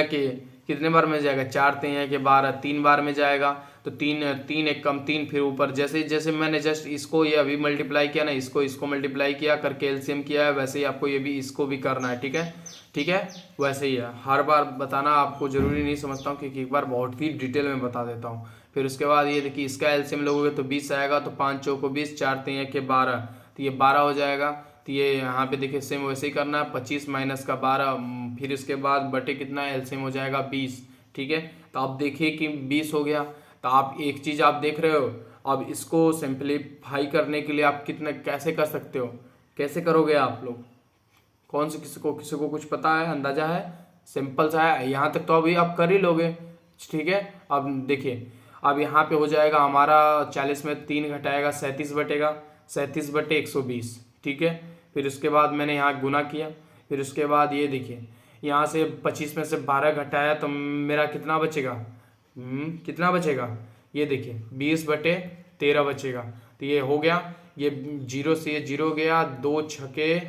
[SPEAKER 1] के कितने बार में जाएगा? 4 तिहैया के 12, 3 बार में जाएगा। तो 3 एक कम 3, फिर ऊपर जैसे जैसे मैंने जस्ट इसको ये अभी मल्टीप्लाई किया ना, इसको मल्टीप्लाई किया करके एलसीएम किया है, वैसे ही आपको ये भी इसको भी करना है। ठीक है, वैसे ही है। हर बार बताना आपको ज़रूरी नहीं समझता हूँ, क्योंकि एक बार बहुत ही डिटेल में बता देता हूँ। फिर उसके बाद ये देखिए इसका एलसीएम लोगोगे तो 20 आएगा, तो 5 चौको 20, 4 तिहैया के 12, तो ये 12 हो जाएगा। तो ये यहाँ पे देखिए सेम वैसे ही करना है, 25 माइनस का 12, फिर इसके बाद बटे कितना एलसीएम हो जाएगा 20। ठीक है, तो अब देखिए कि 20 हो गया। तो आप एक चीज़ आप देख रहे हो, अब इसको सिंप्लीफाई करने के लिए आप कितना कैसे कर सकते हो, कैसे करोगे आप लोग? कौन से किसी को कुछ पता है, अंदाजा है? सिंपल सा है, यहाँ तक तो अभी आप कर ही लोगे। ठीक है, अब देखिए अब यहाँ पे हो जाएगा हमारा 40 में 3 घटाएगा 37 बटेगा, 37/120। ठीक है, फिर उसके बाद मैंने यहाँ गुना किया। फिर उसके बाद ये देखिए यहाँ से 25 में से 12 घटाया तो मेरा कितना बचेगा? कितना बचेगा? ये देखिए 20/13 बचेगा, तो ये हो गया, ये 0 से ये 0 गया, 2 छक्के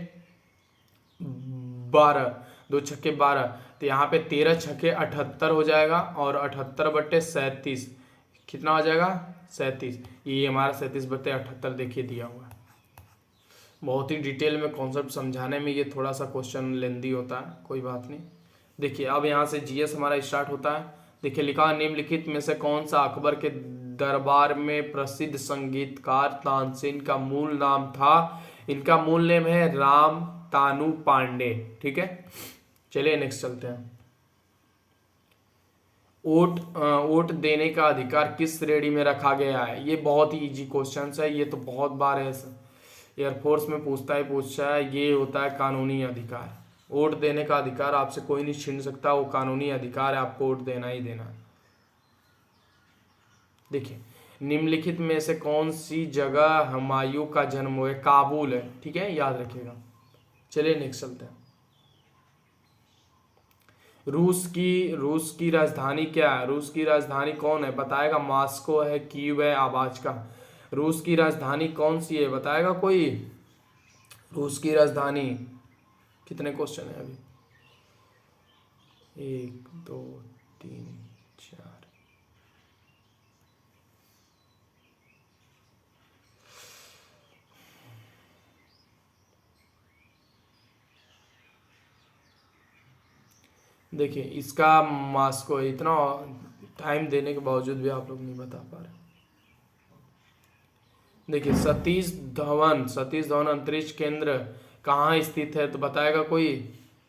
[SPEAKER 1] 12, 2 छक्के 12, तो यहाँ पे 13 छक्के 78 हो जाएगा, और 78/37 कितना हो जाएगा 37, ये हमारा 37/78 देखिए दिया हुआ है। बहुत ही डिटेल में कॉन्सेप्ट समझाने में ये थोड़ा सा क्वेश्चन लेंदी होता है, कोई बात नहीं। देखिए अब यहाँ से जीएस हमारा स्टार्ट होता है। देखिए लिखा निम्नलिखित में से कौन सा अकबर के दरबार में प्रसिद्ध संगीतकार तानसेन का मूल नाम था। इनका मूल नेम है राम तानु पांडे। ठीक है, चलिए नेक्स्ट चलते हैं। वोट देने का अधिकार किस श्रेणी में रखा गया है। ये बहुत ही इजी क्वेश्चन है, ये तो बहुत बार है एयरफोर्स में पूछता है। ये होता है कानूनी अधिकार। वोट देने का अधिकार आपसे कोई नहीं छीन सकता, वो कानूनी अधिकार है, आपको वोट देना ही देना है। देखिए निम्नलिखित में से कौन सी जगह हुमायूं का जन्म हुआ है। काबुल है, ठीक है, याद रखिएगा। चलिए नेक्स्ट चलते हैं। रूस की राजधानी क्या है। रूस की राजधानी कौन है, बताएगा। मॉस्को है, कीव है, आवाज का। रूस की राजधानी कौन सी है, बताएगा कोई। रूस की राजधानी, कितने क्वेश्चन है अभी, 1 2 3 4। देखिए इसका मॉस्को है। इतना टाइम देने के बावजूद भी आप लोग नहीं बता पा रहे। देखिए सतीश धवन अंतरिक्ष केंद्र कहाँ स्थित है, तो बताएगा कोई।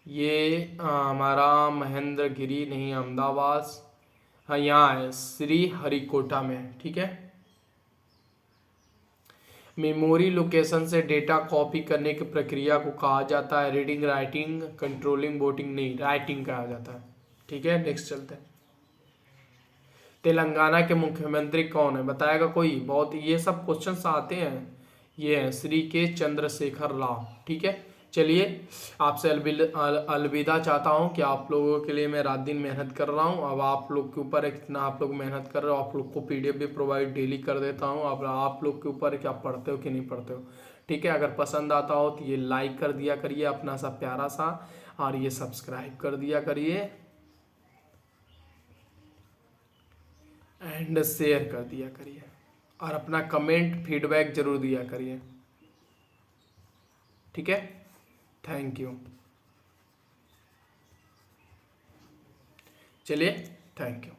[SPEAKER 1] ये हमारा महेंद्रगिरी नहीं, अहमदाबाद, हाँ यहाँ है, श्री हरिकोटा में। ठीक है, मेमोरी लोकेशन से डेटा कॉपी करने की प्रक्रिया को कहा जाता है रीडिंग, राइटिंग, कंट्रोलिंग, वोटिंग, नहीं राइटिंग कहा जाता है। ठीक है, नेक्स्ट चलते हैं। तेलंगाना के मुख्यमंत्री कौन है, बताएगा कोई। बहुत ये सब क्वेश्चंस आते हैं। ये है श्री के चंद्रशेखर राव। ठीक है, चलिए आपसे अलविदा चाहता हूँ कि आप लोगों के लिए मैं रात दिन मेहनत कर रहा हूँ। अब आप लोग के ऊपर है कितना आप लोग मेहनत कर रहे हो। आप लोग को पीडीएफ भी प्रोवाइड डेली कर देता हूँ। अब आप लोग के ऊपर है कि आप पढ़ते हो कि नहीं पढ़ते हो। ठीक है, अगर पसंद आता हो तो ये लाइक कर दिया करिए अपना सा प्यारा सा, और ये सब्सक्राइब कर दिया करिए, एंड शेयर कर दिया करिए, और अपना कमेंट फीडबैक जरूर दिया करिए। ठीक है, थैंक यू। चलिए, थैंक यू।